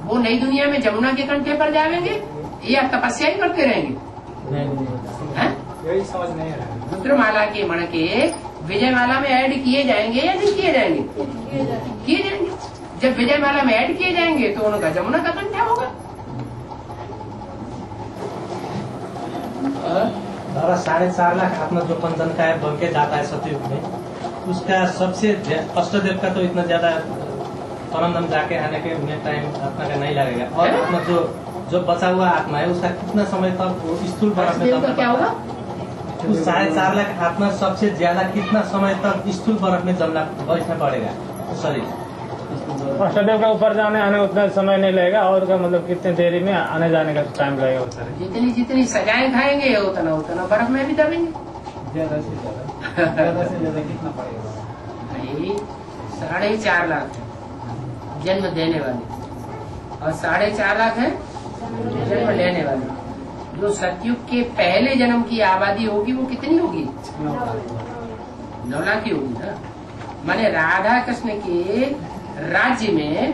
वो नई दुनिया में जमुना के कंठे पर जाएंगे या तपस्या ही करते रहेंगे? यही समझ नहीं आ रहा है। रुद्रमाला के मणके विजयमाला में ऐड किए जाएंगे या नहीं किए जाएंगे? किए जाएंगे। जब विजयमाला में ऐड किए जाएंगे तो उनका जमुना का कंठा होगा। दादा 4.5 लाख आत्मा जो पंचन का बन के जाता है सतयुग में, उसका सबसे अष्टदेव का तो इतना ज्यादा परमधाम जाके आने के टाइम आत्मा का नहीं लगेगा। और आत्मा जो बचा हुआ आत्मा है उसका कितना समय तक वो स्थूल बर्फ में क्या होगा? उस 4.5 लाख आत्मा सबसे ज्यादा कितना समय तक स्थूल बर्फ में जमना बैठना पड़ेगा शरीर। अष्टदेव का ऊपर जाने आने उतना समय नहीं लगेगा, और का मतलब कितने देरी में आने जाने का टाइम लगेगा उतना। जितनी सजाएं खाएंगे उतना बर्फ में भी दबेंगे। ज्यादा से ज्यादा कितना पड़ेगा? 4.5 लाख जन्म देने वाले और 4.5 लाख है जन्म लेने वाले। जो सतयुग के पहले जन्म की आबादी होगी वो कितनी होगी? 9 लाख की होगी ना। माने राधा कृष्ण के राज्य में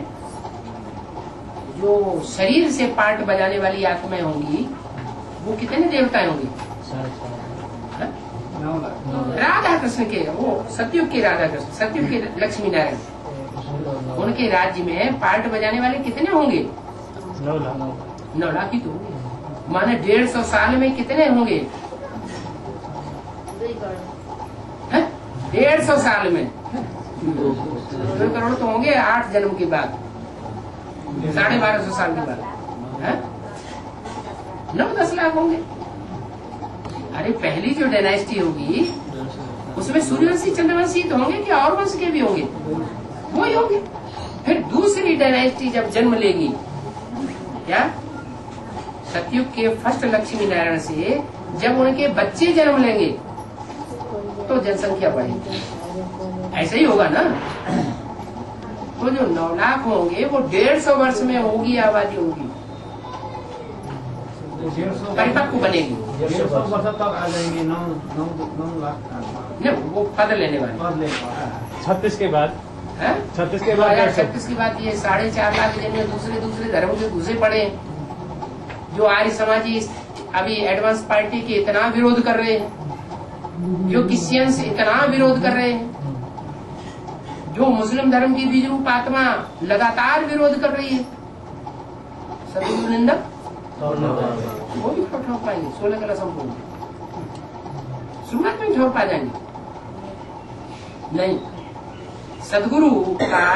जो शरीर से पार्ट बजाने वाली आत्माएं होंगी वो कितने देवताएं होंगी? राधा कृष्ण के, वो सतयुग के राधा कृष्ण, सतयुग के लक्ष्मी नारायण, उनके राज्य में पार्ट बजाने वाले कितने होंगे? 9 लाख ही तो होंगे। माने 150 साल में कितने होंगे? 150 साल में 2 करोड़ तो होंगे 8 जन्म के बाद, 1250 साल के बाद 9-10 लाख होंगे। अरे पहली जो डायनेस्टी होगी उसमें सूर्यवंशी चंद्रवंशी तो होंगे कि और वंश के भी होंगे? वही होंगे। फिर दूसरी डायनेस्टी जब जन्म लेगी, क्या सतयुग के फर्स्ट लक्ष्मी नारायण से जब उनके बच्चे जन्म लेंगे तो जनसंख्या बढ़ेगी। ऐसा ही होगा ना। तो जो 9 लाख होंगे वो 150 वर्ष में होगी आबादी उनकी, परिपक्व बनेगी। 150 वर्ष तक आ जाएंगे 9 लाख। नहीं, वो पद लेने वाले 36 के बाद 36 के बाद 36 के बाद ये 4.5 लाख जिनमें दूसरे धर्म के घुसे पड़े, जो आर्य समाजी अभी एडवांस पार्टी के इतना विरोध कर रहे हैं, जो क्रिश्चियंस इतना विरोध कर रहे हैं, जो मुस्लिम धर्म की बीज रूप आत्मा लगातार विरोध कर रही है, सभी निंदा वो भी छोड़ पाएंगे। 16 कला संपूर्ण शुरुआत में छोड़ पा जाएंगे नहीं। सदगुरु का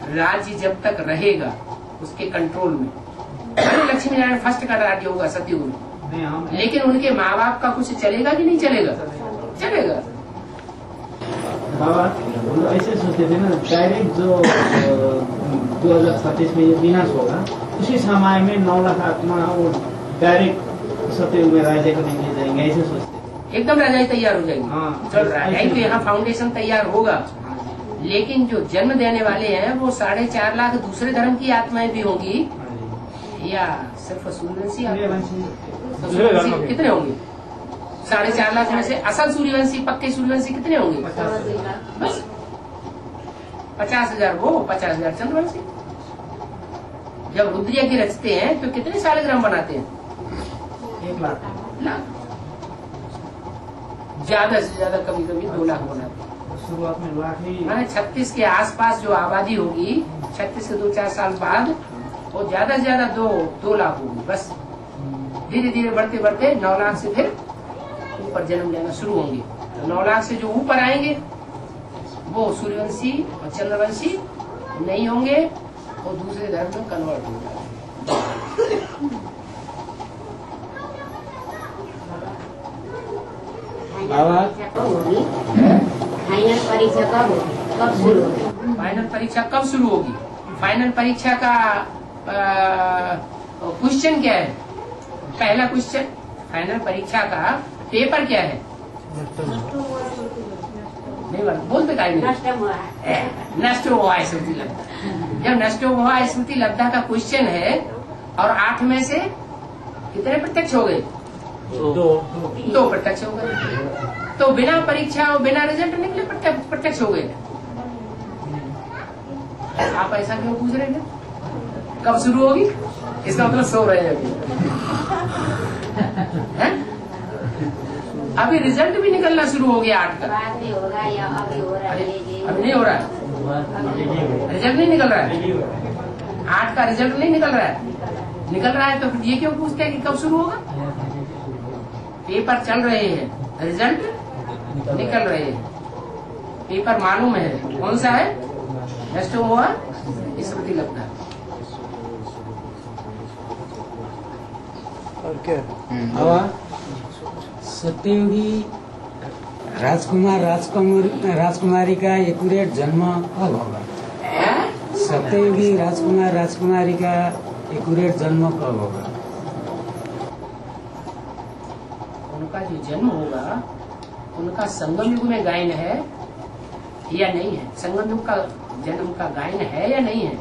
राज्य जब तक रहेगा उसके कंट्रोल में, लक्ष्मी नारायण फर्स्ट का राज्य होगा सतयुग में, लेकिन उनके माँ बाप का कुछ चलेगा कि नहीं चलेगा? चलेगा। बाबा ऐसे सोचते थे ना, डायरेक्ट जो 2037 में ये विनाश होगा उसी समय में 9 लाख आत्मा वो डायरेक्ट सतयुग में राज्य करने के लिए जाएंगे, ऐसे सोचते थे। एकदम राजाई तैयार हो जाएगी। हाँ, चल रहा है तो यहाँ फाउंडेशन तैयार होगा, लेकिन जो जन्म देने वाले हैं वो 4.5 लाख दूसरे धर्म की आत्माएं भी होंगी या सिर्फ सूर्यवंशी? कितने होंगे? 4.5 लाख में से असल सूर्यवंशी, पक्के सूर्यवंशी कितने होंगे? बस 50,000 वो, 50,000 चंद्रवंशी। जब रुद्रिया की रचते हैं तो कितने शालिग्राम बनाते हैं? 1 लाख। ज्यादा से ज्यादा कभी कभी 2 लाख बनाते हैं। शुरुआत में लाख ही। 36 के आसपास जो आबादी होगी, 36 के 2-4 साल बाद वो ज्यादा से ज्यादा 2 लाख होगी। बस धीरे धीरे बढ़ते बढ़ते 9 लाख से फिर ऊपर जन्म लेना शुरू होंगे। तो 9 लाख से जो ऊपर आएंगे वो सूर्यवंशी और चंद्रवंशी नहीं होंगे, वो दूसरे धर्म में कन्वर्ट हो जाएंगे। फाइनल परीक्षा कब होगी? कब शुरू होगी? फाइनल परीक्षा कब शुरू होगी? फाइनल परीक्षा का क्वेश्चन क्या है? पहला क्वेश्चन फाइनल परीक्षा का पेपर क्या है? नहीं बोलते का नष्ट हुआ है स्मृति लब्धा। जब नष्ट हुआ है स्मृति लब्धा का क्वेश्चन है और 8 में से कितने प्रत्यक्ष हो गए? 2 प्रत्यक्ष हो गए। तो बिना परीक्षा और बिना रिजल्ट निकले प्रत्यक्ष हो गए। आप ऐसा क्यों पूछ रहे थे? कब शुरू होगी? इसका मतलब सो रहे हैं अभी। अभी रिजल्ट भी निकलना शुरू हो गया 8 का। बाद में होगा या अभी हो रहा है? अभी नहीं हो रहा है, रिजल्ट नहीं निकल रहा है, 8 का रिजल्ट नहीं निकल रहा है। निकल रहा है तो फिर ये क्यों पूछते हैं कि कब शुरू होगा? पेपर चल रहे हैं, रिजल्ट निकल रहे हैं, पेपर मालूम है कौन सा है, नष्ट हुआ स्मृति लगता है। सत्ययुगी राजकुमारी का एक्यूरेट जन्म कब होगा? सत्ययुगी राजकुमारी का एक्यूरेट जन्म कब होगा? उनका जो जन्म होगा, उनका संगम युग में गायन है या नहीं है? संगम युग का जन्म का गायन है या नहीं है?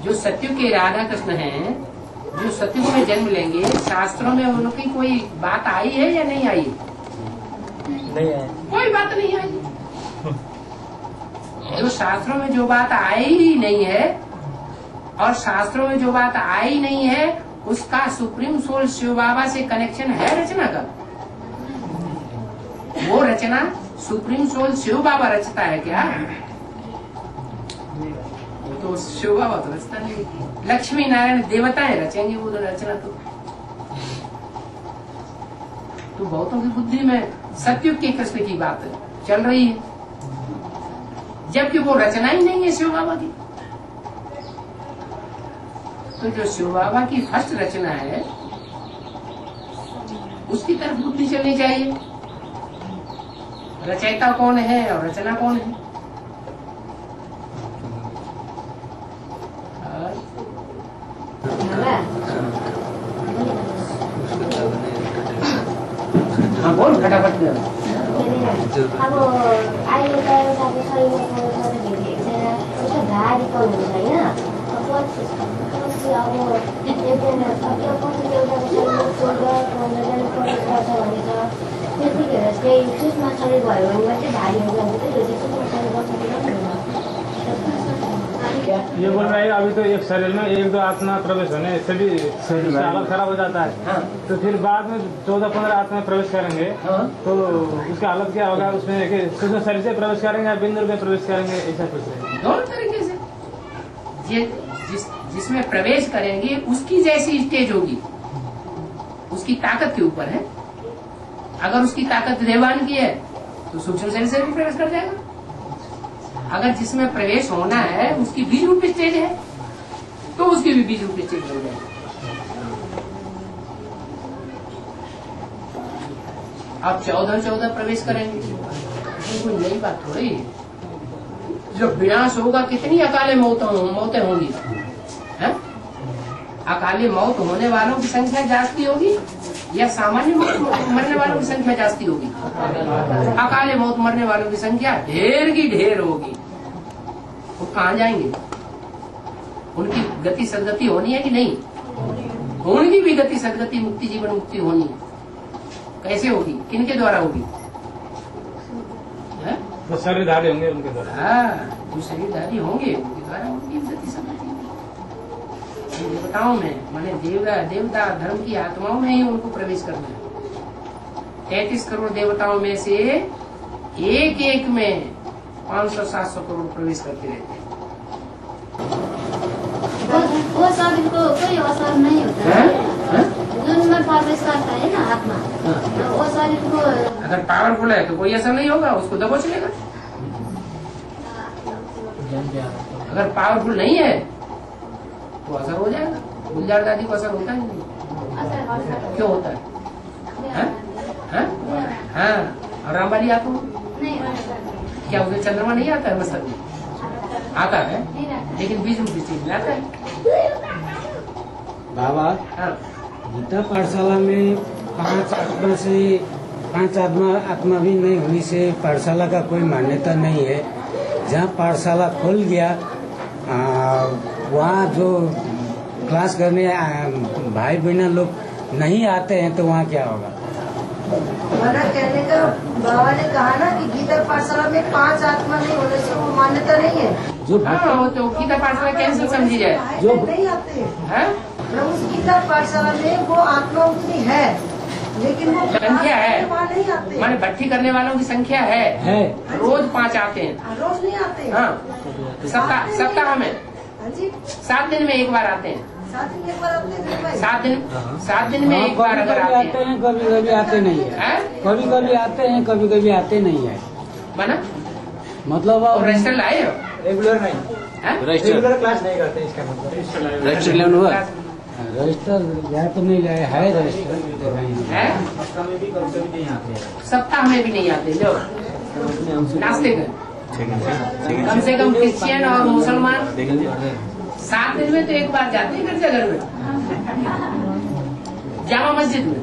जो सत्ययुग के राधा कृष्ण हैं, जो सत्ययुग में जन्म लेंगे, शास्त्रों में उनकी कोई बात आई है या नहीं आई? नहीं है, कोई बात नहीं आई। जो शास्त्रों में जो बात आई ही नहीं है, और शास्त्रों में जो बात आई नहीं है, उसका सुप्रीम सोल शिव बाबा से कनेक्शन है रचना का? वो रचना सुप्रीम सोल शिव बाबा रचता है क्या? तो शिव बाबा तो रचता नहीं, लक्ष्मी नारायण देवताएं रचेंगे वो रचना। तो बहुतों की बुद्धि में सतयुग के कृष्ण की बात चल रही है, जबकि वो रचना ही नहीं है शिव बाबा की। तो जो शिव बाबा की फर्स्ट रचना है, उसकी तरफ बुद्धि चलनी चाहिए। रचयिता कौन है और रचना कौन है? हाँ बोल फटाफट। अब अहिले त एउटा शरीरको शरीरले एकजना एउटा भारी पर्नु होइन, अब एकजना एउटा शरीरमा 14-15 जना प्रवेश गर्छ भने त त्यतिखेर चाहिँ सूक्ष्म शरीर भयो भने मात्रै भारी हुन्छ, त्यो चाहिँ सूक्ष्म शरीर गर्छ कि गर्दैन? ये बोल रहा है अभी तो एक शरीर में 1-2 आत्मा प्रवेश होने से भी हालत खराब हो जाता है। हाँ। तो फिर बाद में 14-15 आत्मा प्रवेश करेंगे। हाँ। तो उसका हालत क्या होगा? उसमें कि सूक्ष्म शरीर से प्रवेश करेंगे या बिंदु में प्रवेश करेंगे, ऐसा कुछ है? दोनों तरीके से। जिसमें प्रवेश करेंगे उसकी जैसी स्टेज होगी, उसकी ताकत के ऊपर है। अगर उसकी ताकत देवान की है तो सूक्ष्म शरीर से भी प्रवेश कर जाएगा। अगर जिसमें प्रवेश होना है उसकी बीज रूप स्टेज है तो उसकी भी बीज रूप स्टेज हो जाएगी। अब 14 प्रवेश करेंगे, कोई नई बात थोड़ी। जब विनाश होगा कितनी अकाले मौतें होंगी, है? अकाले मौत होने वालों की संख्या जास्ती होगी या सामान्य मरने वालों की संख्या जास्ती होगी? अकाले मौत मरने वालों की संख्या ढेर की ढेर होगी। वो कहाँ जाएंगे? उनकी गति सदगति होनी है कि नहीं? उनकी भी गति सदगति मुक्ति जीवन मुक्ति होनी है। कैसे होगी? किनके द्वारा होगी? तो शरीरधारी होंगे उनके द्वारा। हाँ, जो शरीरधारी होंगे उनके द्वारा उनकी गति सदगति होगी। देवताओं में माने देवता धर्म की आत्माओं में ही उनको प्रवेश करना है। 33 करोड़ देवताओं में से एक में 500-700 करोड़ प्रवेश करते रहते हैं। वो शरीरको कोही असर नहीं होता है, जुनमें प्रवेश करता है ना आत्मा, वो शरीर को अगर पावरफुल है तो कोई असर नहीं होगा, उसको दबोच लेगा। अगर पावरफुल नहीं है तो असर हो जाएगा। गुलजार दादी को असर होता है नहीं? क्यों होता है? हाँ, और रामबाली आपको क्या उसे चंद्रमा नहीं आता है? मस्तक में आता है, लेकिन बीज रूप चीज में आता है। बाबा, हाँ। गीता पाठशाला में 5 आत्मा भी नहीं होने से पाठशाला का कोई मान्यता नहीं है। जहाँ पाठशाला खुल गया वहाँ जो क्लास करने भाई बहना लोग नहीं आते हैं तो वहाँ क्या होगा? हमारा कहने का बाबा ने कहा ना कि गीता पाठशाला में 5 आत्मा नहीं होने से वो मान्यता नहीं है। जो हाँ, वो तो गीता पाठशाला कैंसिल समझी जाए। जो नहीं आते हैं। हाँ? उस गीता पाठशाला में वो आत्मा उतनी है, लेकिन वो संख्या है, वहाँ नहीं आते। माने भट्टी करने वालों की संख्या है। रोज 5 आते हैं। रोज नहीं आते। हाँ, सप्ताह में 7 दिन में एक बार आते हैं। 7 दिन में एक बार आते हैं। 7 दिन में एक बार अगर आते हैं। कभी कभी आते नहीं है, कभी कभी आते हैं, कभी कभी आते नहीं है। माना मतलब और रजिस्टर लाए हो? रेगुलर नहीं, रेगुलर क्लास नहीं करते, इसका मतलब रजिस्टर यहाँ तो नहीं लाए है, रजिस्टर है, सप्ताह में भी नहीं आते। लो नाश्ते का कम से कम क्रिश्चियन और मुसलमान 7 दिन में तो एक बार जाते हैं गिरजाघर में, जामा मस्जिद में।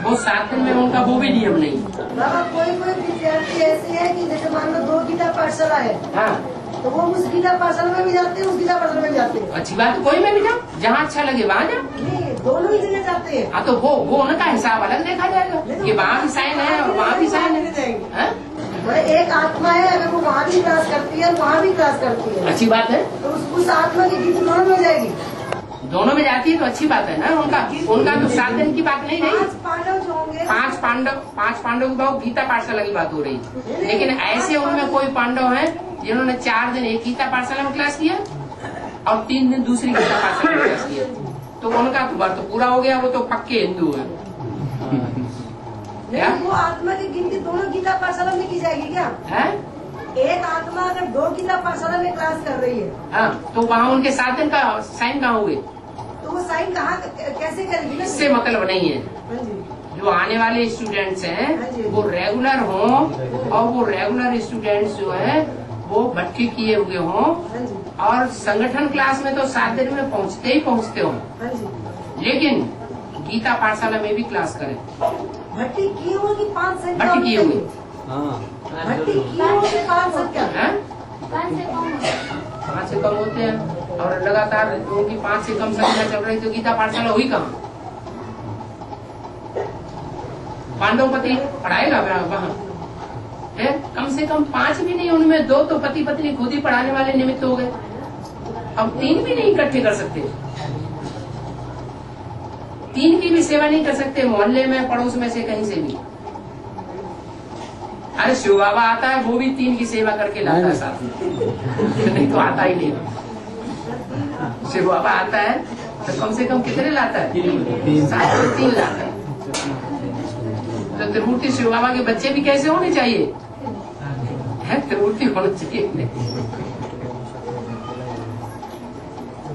वो 7 दिन में उनका वो भी नियम नहीं। बाबा कोई विद्यार्थी ऐसे है कि जैसे मान लो 2 गीता पाठशाला है, हाँ, तो वो उस गीता पाठशाला में भी जाते हैं, उस गीता पाठशाला में भी जाते हैं। अच्छी बात, कोई में भी जाओ, जहाँ अच्छा लगे वहाँ जाओ। नहीं, दोनों ही जगह जाते हैं। हाँ, तो वो उनका हिसाब अलग देखा जाएगा कि वहाँ भी साइन है और वहाँ भी साइन है। एक आत्मा है, अगर वो वहाँ भी क्लास करती है और वहाँ भी क्लास करती है, अच्छी बात है। तो उस आत्मा की गीत दोनों में जाएगी। दोनों में जाती है तो अच्छी बात है ना। उनका तो 7 दिन की बात नहीं रही। 5 पांडव जो होंगे, 5 पांडव की बात गीता पाठशाला की बात हो रही, लेकिन ऐसे उनमें कोई पांडव है जिन्होंने 4 दिन एक गीता पाठशाला में क्लास किया और 3 दिन दूसरी गीता पाठशाला में क्लास किया, तो उनका तो बात तो पूरा हो गया, वो तो पक्के हिंदू है। वो आत्मा की गिनती दोनों गीता पाठशाला में की जाएगी क्या? है? एक आत्मा अगर 2 गीता पाठशाला में क्लास कर रही है, हाँ, तो वहाँ उनके 7 दिन का साइन कहाँ हुए? तो वो साइन कहाँ कैसे करेगी? इससे मतलब नहीं है। जो आने वाले स्टूडेंट्स हैं वो रेगुलर हों, और वो रेगुलर स्टूडेंट्स जो है वो भट्टी किए हुए हों, और संगठन क्लास में तो 7 दिन में पहुँचते हों, लेकिन गीता पाठशाला में भी क्लास करें। भट्टी की होगी 5 से भट्टी किए हुए, भट्टी की होगी 5 से क्या? 5 से कम होते हैं, और लगातार उनकी 5 से कम संख्या चल रही, तो गीता पाठशाला हुई कहाँ? पांडवपति पढ़ाएगा वहाँ? कम से कम 5 भी नहीं, उनमें 2 तो पति पत्नी खुद ही पढ़ाने वाले निमित्त हो गए। अब 3 भी नहीं इकट्ठे कर सकते, 3 की भी सेवा नहीं कर सकते मोहल्ले में, पड़ोस में से कहीं से भी। अरे शिव बाबा आता है, वो भी 3 की सेवा करके लाता है साथ में, नहीं तो आता ही नहीं। शिव बाबा आता है तो कम से कम कितने लाता है? 3 लाता है। तो त्रिमूर्ति शिव बाबा के बच्चे भी कैसे होने चाहिए? है त्रिमूर्ति होना चाहिए।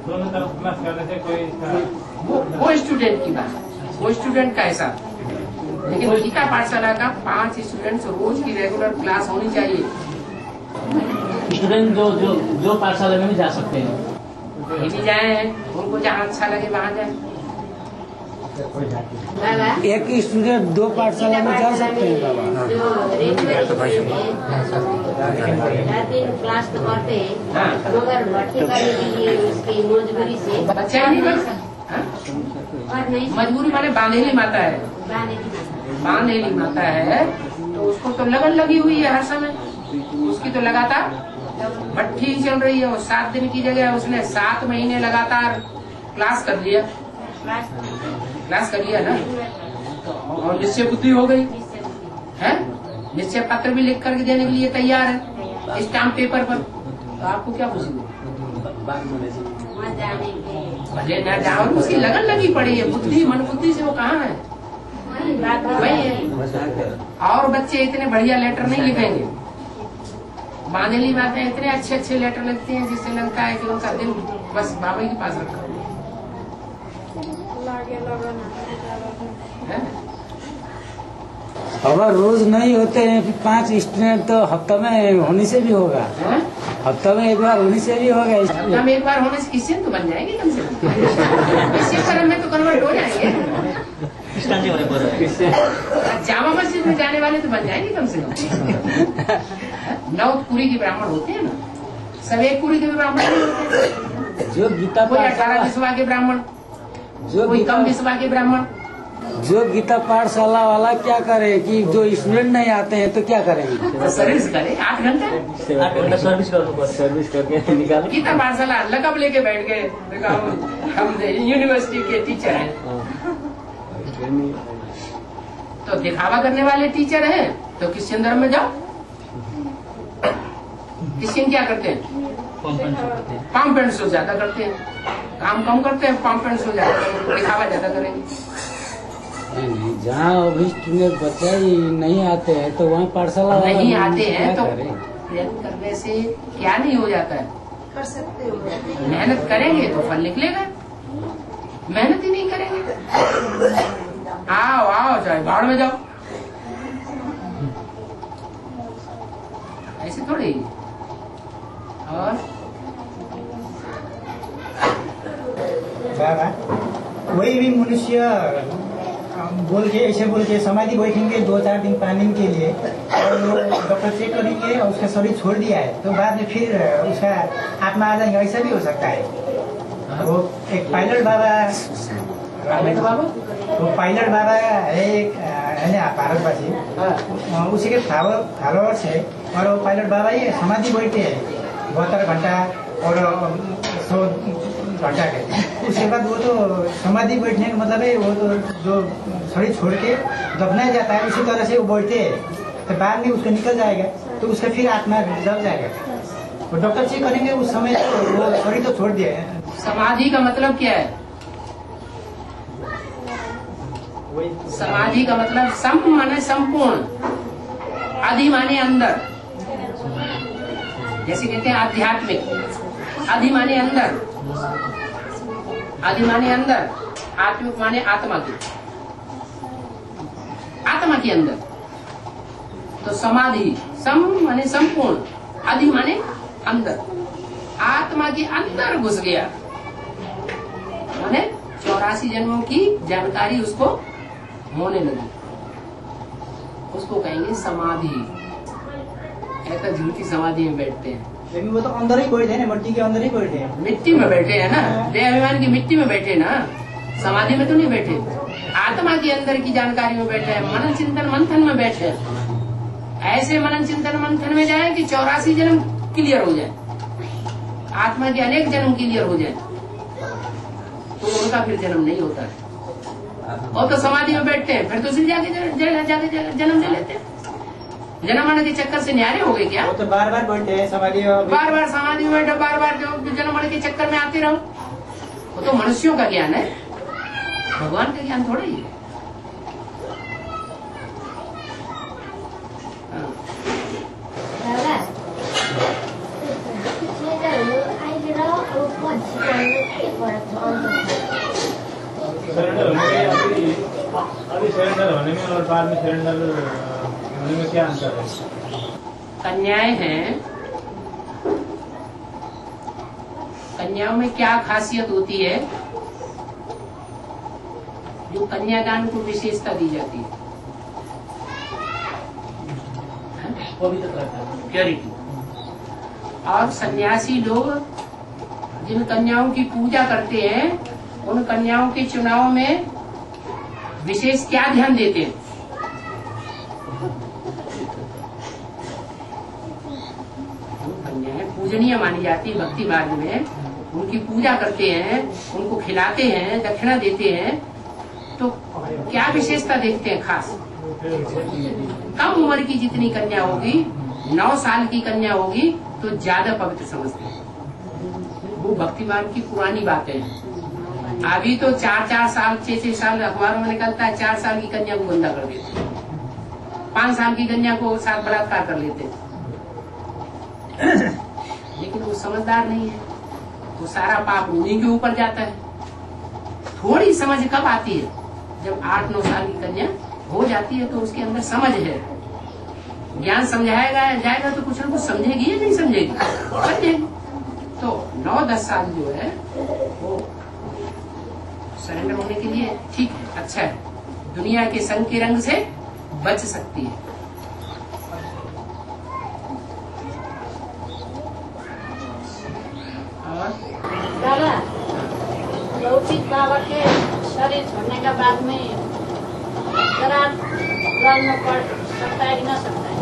दोनों तरफ क्लास करने से कोई वो स्टूडेंट की बात, वो स्टूडेंट का ऐसा, लेकिन गीता पाठशाला का 5 स्टूडेंट्स रोज की रेगुलर क्लास होनी चाहिए। स्टूडेंट जो पाठशाला में भी जा सकते हैं, ये भी जाए, उनको जहाँ अच्छा लगे वहाँ जाए। एक ही स्टूडेंट 2 पाठशाला में जा सकते हैं बाबा। क्लास तो करते हैं, मगर भट्टी करने के लिए उसकी मजबूरी से बच्चा नहीं कर सकता। और नहीं, मजबूरी माने बांधेली माता है, बांधेली माता है, तो उसको तो लगन लगी हुई है हर समय, उसकी तो लगातार भट्टी चल रही है। और 7 दिन की जगह उसने 7 महीने लगातार क्लास कर लिया ना, और निश्चय बुद्धि हो गई है। निश्चय पत्र भी लिख करके देने के लिए तैयार है स्टाम्प पेपर पर, तो आपको क्या पूछेंगे? भले न जाओ, उसकी लगन लगी पड़ी है, बुद्धि मन बुद्धि से वो कहाँ है? वही है। और बच्चे इतने बढ़िया लेटर नहीं लिखेंगे, बांधेली बातें इतने अच्छे लेटर लिखते हैं जिससे लगता है कि उनका दिल बस बाबा के पास रखा है। अगर रोज नहीं होते हैं फिर 5 स्टूडेंट तो हफ्ते में होने से भी होगा, हफ्ते में एक बार होने से भी होगा। हफ्ता में एक बार होने से क्रिश्चियन तो बन जाएंगे कम से कम, क्रिश्चियन धर्म में तो कन्वर्ट हो जाएंगे, जामा मस्जिद में जाने वाले तो बन जाएंगे कम से कम। 9 कुरी के ब्राह्मण होते हैं ना, सब 1 कुरी के ब्राह्मण नहीं होते। जो गीता कोई 18 विश्वा के ब्राह्मण, कोई कम विश्वा के ब्राह्मण, जो गीता पाठशाला वाला क्या करे कि जो स्टूडेंट नहीं आते हैं तो क्या करेंगे? तो सर्विस करे 8 घंटे सर्विस करके निकाल। गीता पाठशाला लकब लेके बैठ गए, देखो हम यूनिवर्सिटी के टीचर हैं। तो दिखावा करने वाले टीचर हैं तो क्रिश्चियन धर्म में जाओ। क्रिश्चियन क्या करते हैं? पाम पेंट शो ज्यादा करते हैं, काम कम करते हैं, पाम पेंट शो ज्यादा करेंगे, दिखावा ज्यादा करेंगे। नहीं, जहाँ अभी स्टूडेंट बच्चे ही नहीं आते हैं तो वहाँ पाठशाला नहीं आते हैं तो प्रयत्न करने से क्या नहीं हो जाता है? कर सकते हो। मेहनत करेंगे तो फल निकलेगा, मेहनत ही नहीं करेंगे। आओ आओ चाहे बाढ़ में जाओ, ऐसे थोड़ी। और बाबा कोई भी मनुष्य बोल के ऐसे बोल के समाधि बैठेंगे 2-4 दिन 5 दिन के लिए और वो डॉक्टर चेक करेंगे और उसका शरीर छोड़ दिया है तो बाद में फिर उसका आत्मा आ जाएगा, ऐसा भी हो सकता है। वो एक पायलट बाबा वो पायलट बाबा है एक है ना भारतवासी, उसी के फॉलोअर्स है और वो पायलट बाबा ही समाधि बैठते हैं 72 घंटा और 100 घंटा के। उसके बाद वो तो समाधि बैठने का मतलब है वो तो जो शरीर छोड़ के दफनाया जाता है उसी तरह से वो बैठते हैं तो बाद में उसको निकल जाएगा तो उसका फिर आत्मा जल जाएगा। वो डॉक्टर चेक करेंगे उस समय तो वो शरीर तो छोड़ दिया है। समाधि का मतलब क्या है? समाधि का मतलब सम माने संपूर्ण, आदि माने अंदर, जैसे कहते हैं आध्यात्मिक। आदि माने अंदर, आदि माने अंदर, आत्मिक माने आत्मा की, आत्मा के अंदर। तो समाधि सम माने संपूर्ण, आदि माने अंदर, आत्मा के अंदर घुस गया माने 84 जन्मों की जानकारी उसको होने लगी, उसको कहेंगे समाधि। ऐसा झूठी समाधि में बैठते हैं, लेकिन वो तो अंदर ही बैठे हैं, मिट्टी के अंदर ही बैठे हैं, मिट्टी में बैठे हैं ना, देहाभिमान की मिट्टी में बैठे ना, समाधि में तो नहीं बैठे। आत्मा के अंदर की जानकारी में बैठे हैं, मनन चिंतन मंथन में बैठे हैं। ऐसे मनन चिंतन मंथन में जाए कि 84 जन्म क्लियर हो जाए, आत्मा के अनेक जन्म क्लियर हो जाए तो उनका फिर जन्म नहीं होता है। और तो समाधि में बैठते हैं फिर तो उसी जाके जन्म ले लेते हैं। जन्म मरण के चक्कर से न्यारे हो गए क्या? वो तो बार बार बैठते हैं समाधि, बार बार समाधि में बैठो, बार बार जो जन्म मरण के चक्कर में आते रहो। वो तो मनुष्यों का ज्ञान है, भगवान का ज्ञान थोड़ा ही है। अभी सरेंडर होने में और बाद में सरेंडर होने में क्या अंतर है? कन्याएं हैं, कन्याओं में क्या खासियत होती है जो कन्यादान को विशेषता दी जाती है? प्योरिटी। और सन्यासी लोग जिन कन्याओं की पूजा करते हैं उन कन्याओं के चुनाव में विशेष क्या ध्यान देते हैं? कन्याएं पूजनीय मानी जाती भक्ति मार्ग में, उनकी पूजा करते हैं, उनको खिलाते हैं, दक्षिणा देते हैं, तो क्या विशेषता देखते हैं खास? कम उम्र की जितनी कन्या होगी, 9 साल की कन्या होगी तो ज्यादा पवित्र समझते हैं। वो भक्ति मार्ग की पुरानी बातें हैं। अभी तो 4-4 साल 6-6 साल अखबारों में निकलता है, 4 साल की कन्या को गंदा कर देते, 5 साल की कन्या को साथ बलात्कार कर लेते। लेकिन वो समझदार नहीं है, वो सारा पाप उन्हीं के ऊपर जाता है। थोड़ी समझ कब आती है? जब 8-9 साल की कन्या हो जाती है तो उसके अंदर समझ है, ज्ञान समझाएगा जाएगा तो कुछ न कुछ समझेगी या नहीं समझेगी, समझेगी। तो 9-10 साल जो है वो सरेंडर होने के लिए ठीक है, अच्छा है, दुनिया के संग के रंग से बच सकती है। और दादा लौकिक बाबा के शरीर छोड़ने के बाद में करना पड़ सकता है कि ना सकता है?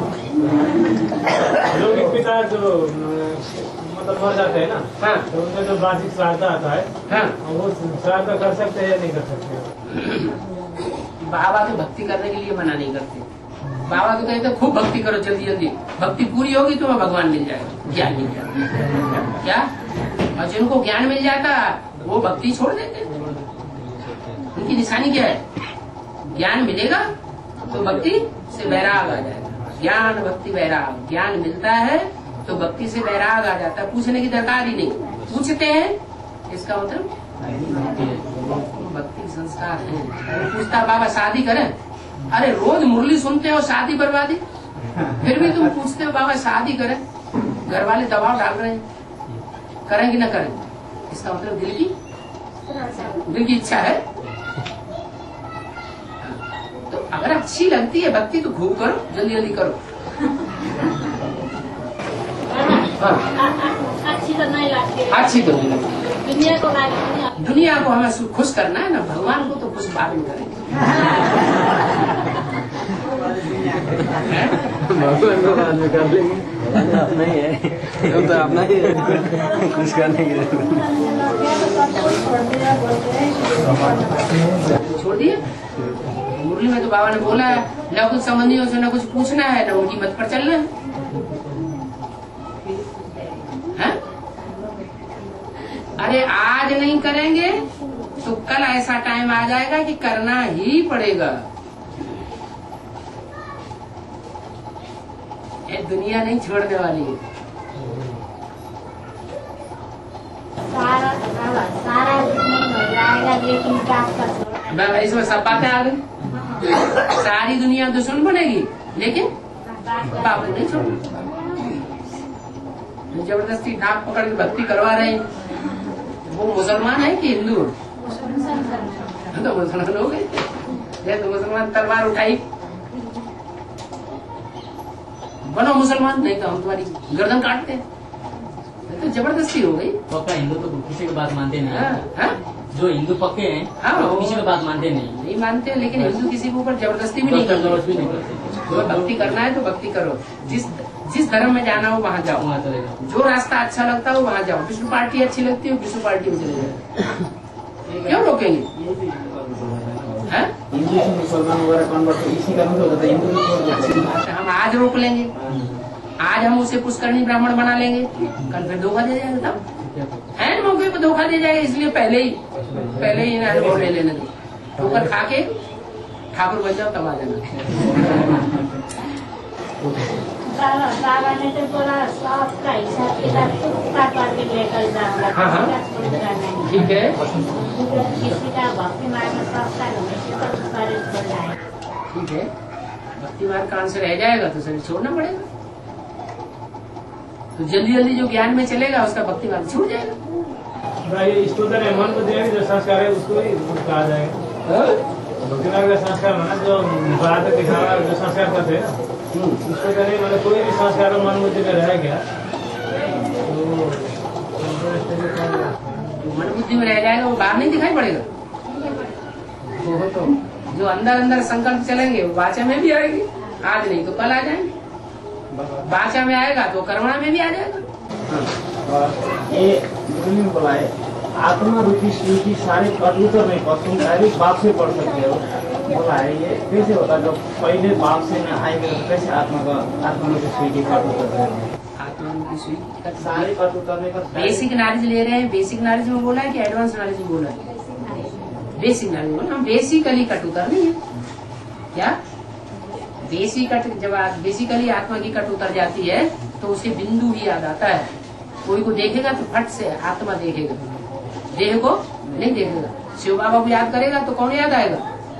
लौकिक पिता जो मतलब मर जाते हैं ना, हाँ तो उनका जो वार्षिक श्राद्ध आता है, हाँ वो श्राद्ध कर सकते हैं या नहीं कर सकते? बाबा तो भक्ति करने के लिए मना नहीं करते। बाबा तो कहते खूब भक्ति करो, जल्दी जल्दी भक्ति पूरी होगी तो भगवान मिल जाएगा, ज्ञान मिल जाएगा। क्या? और जिनको ज्ञान मिल जाता वो भक्ति छोड़ देते। उनकी निशानी क्या है? ज्ञान मिलेगा तो भक्ति से वैराग आ जाएगा। ज्ञान भक्ति वैराग, ज्ञान मिलता है तो भक्ति से वैराग आ जाता है। पूछने की दरकार ही नहीं, पूछते हैं इसका मतलब भक्ति संस्कार है। पूछता बाबा शादी करें? अरे रोज मुरली सुनते हो शादी बर्बादी, फिर भी तुम पूछते हो बाबा शादी करें? घर वाले दबाव डाल रहे हैं, करेंगे ना करें? इसका मतलब दिल की इच्छा है। तो अगर अच्छी लगती है भक्ति तो खूब करो, जल्दी जल्दी करो। अच्छी तो नहीं लगती, अच्छी तो नहीं लगती। दुनिया को लागे, दुनिया को हमें खुश करना है ना, भगवान को तो खुश बाद में करेंगे। भगवान को बाद में कर लेंगे, अपना ही है, हम तो अपना ही है खुश करने के लिए। छोड़ दिए। मुरली में तो बाबा ने बोला है न कुछ संबंधियों से न कुछ पूछना है, न उनकी मत पर चलना है। अरे आज नहीं करेंगे तो कल ऐसा टाइम आ जाएगा कि करना ही पड़ेगा। ये दुनिया नहीं छोड़ने वाली है। सारा दुश्मन हो जाएगा, लेकिन इसमें सब बातें आ गई। सारी दुनिया दुश्मन बनेगी लेकिन बाप नहीं छोड़। जबरदस्ती नाक पकड़ के भक्ति करवा रहे हैं। वो मुसलमान है कि हिंदू? तो मुसलमान हो गए। तो मुसलमान तलवार उठाई, बनो मुसलमान, नहीं तो हम तुम्हारी गर्दन काटते हैं। तो जबरदस्ती हो गई। पक्का हिंदू तो किसी की बात मानते नहीं। हाँ? जो हिंदू पक्के हैं वो किसी की बात मानते नहीं मानते, लेकिन हिंदू किसी के ऊपर जबरदस्ती भी नहीं करते। जो भक्ति करना है तो भक्ति करो, जिस धर्म में जाना हो वहाँ जाओ, वहाँ चले जाओ। जो रास्ता अच्छा लगता हो वहाँ जाओ। विष्णु पार्टी अच्छी लगती हो विष्णु पार्टी में चले जाओ, क्यों रोकेंगे? हिंदू से मुसलमान वगैरह कन्वर्ट इसी का मतलब होता है, हिंदू हम आज रोक लेंगे, आज हम उसे पुष्करणी ब्राह्मण बना लेंगे, कल फिर धोखा दे जाएगा। तब है मौके पर धोखा दे जाएगा, इसलिए पहले ही अनुभव ले लेने दो। ठोकर खा के ठाकुर बन जाओ, तब आ जाना। बाबा ने तो बोला सबका हिसाब किताब करके लेकर जाऊंगा। ठीक है, किसी का भक्ति मार्ग में सबका शरीर छोड़ जाए। ठीक है, भक्ति मार्ग कान से रह जाएगा तो शरीर छोड़ना पड़ेगा। तो जल्दी जल्दी जो ज्ञान में चलेगा उसका भक्ति मार्ग छूट जाएगा। इसको तो मन को देगा जो संस्कार है उसको ही कहा जाएगा। भक्ति मार्ग का संस्कार माना जो बात दिखावा जो संस्कार करते हैं उसको करें, मतलब कोई भी संस्कार मन बुद्धि में रह गया तो मन बुद्धि में रह जाएगा, वो बाहर नहीं दिखाई पड़ेगा। वो तो जो अंदर अंदर संकल्प चलेंगे वो वाचा में भी आएगी, आज नहीं तो कल आ जाएंगे। वाचा में आएगा तो कर्मणा में भी आ जाएगा। ये बोला है आत्मा रूपी स्वीटी सारे कबूतर नहीं पढ़ते, डायरेक्ट बाप से पढ़ सकते हो। बोला है ये कैसे होता है, जब पहले बाप से न आएंगे तो कैसे आत्मा रूपी स्वीटी कबूतर आत्मा रूपी स्वीटी सारे कबूतर में बेसिक नॉलेज ले रहे हैं। बेसिक नॉलेज में बोला है कि एडवांस नॉलेज में बोला है? बेसिक नॉलेज बोला। हम बेसिकली कट उतर नहीं है क्या? बेसिकली आत्मा की कट उतर जाती है तो उसे बिंदु ही याद आता है। कोई को देखेगा तो फट से आत्मा देखेगा, देह को नहीं देखेगा। शिव बाबा को याद करेगा तो कौन याद आएगा?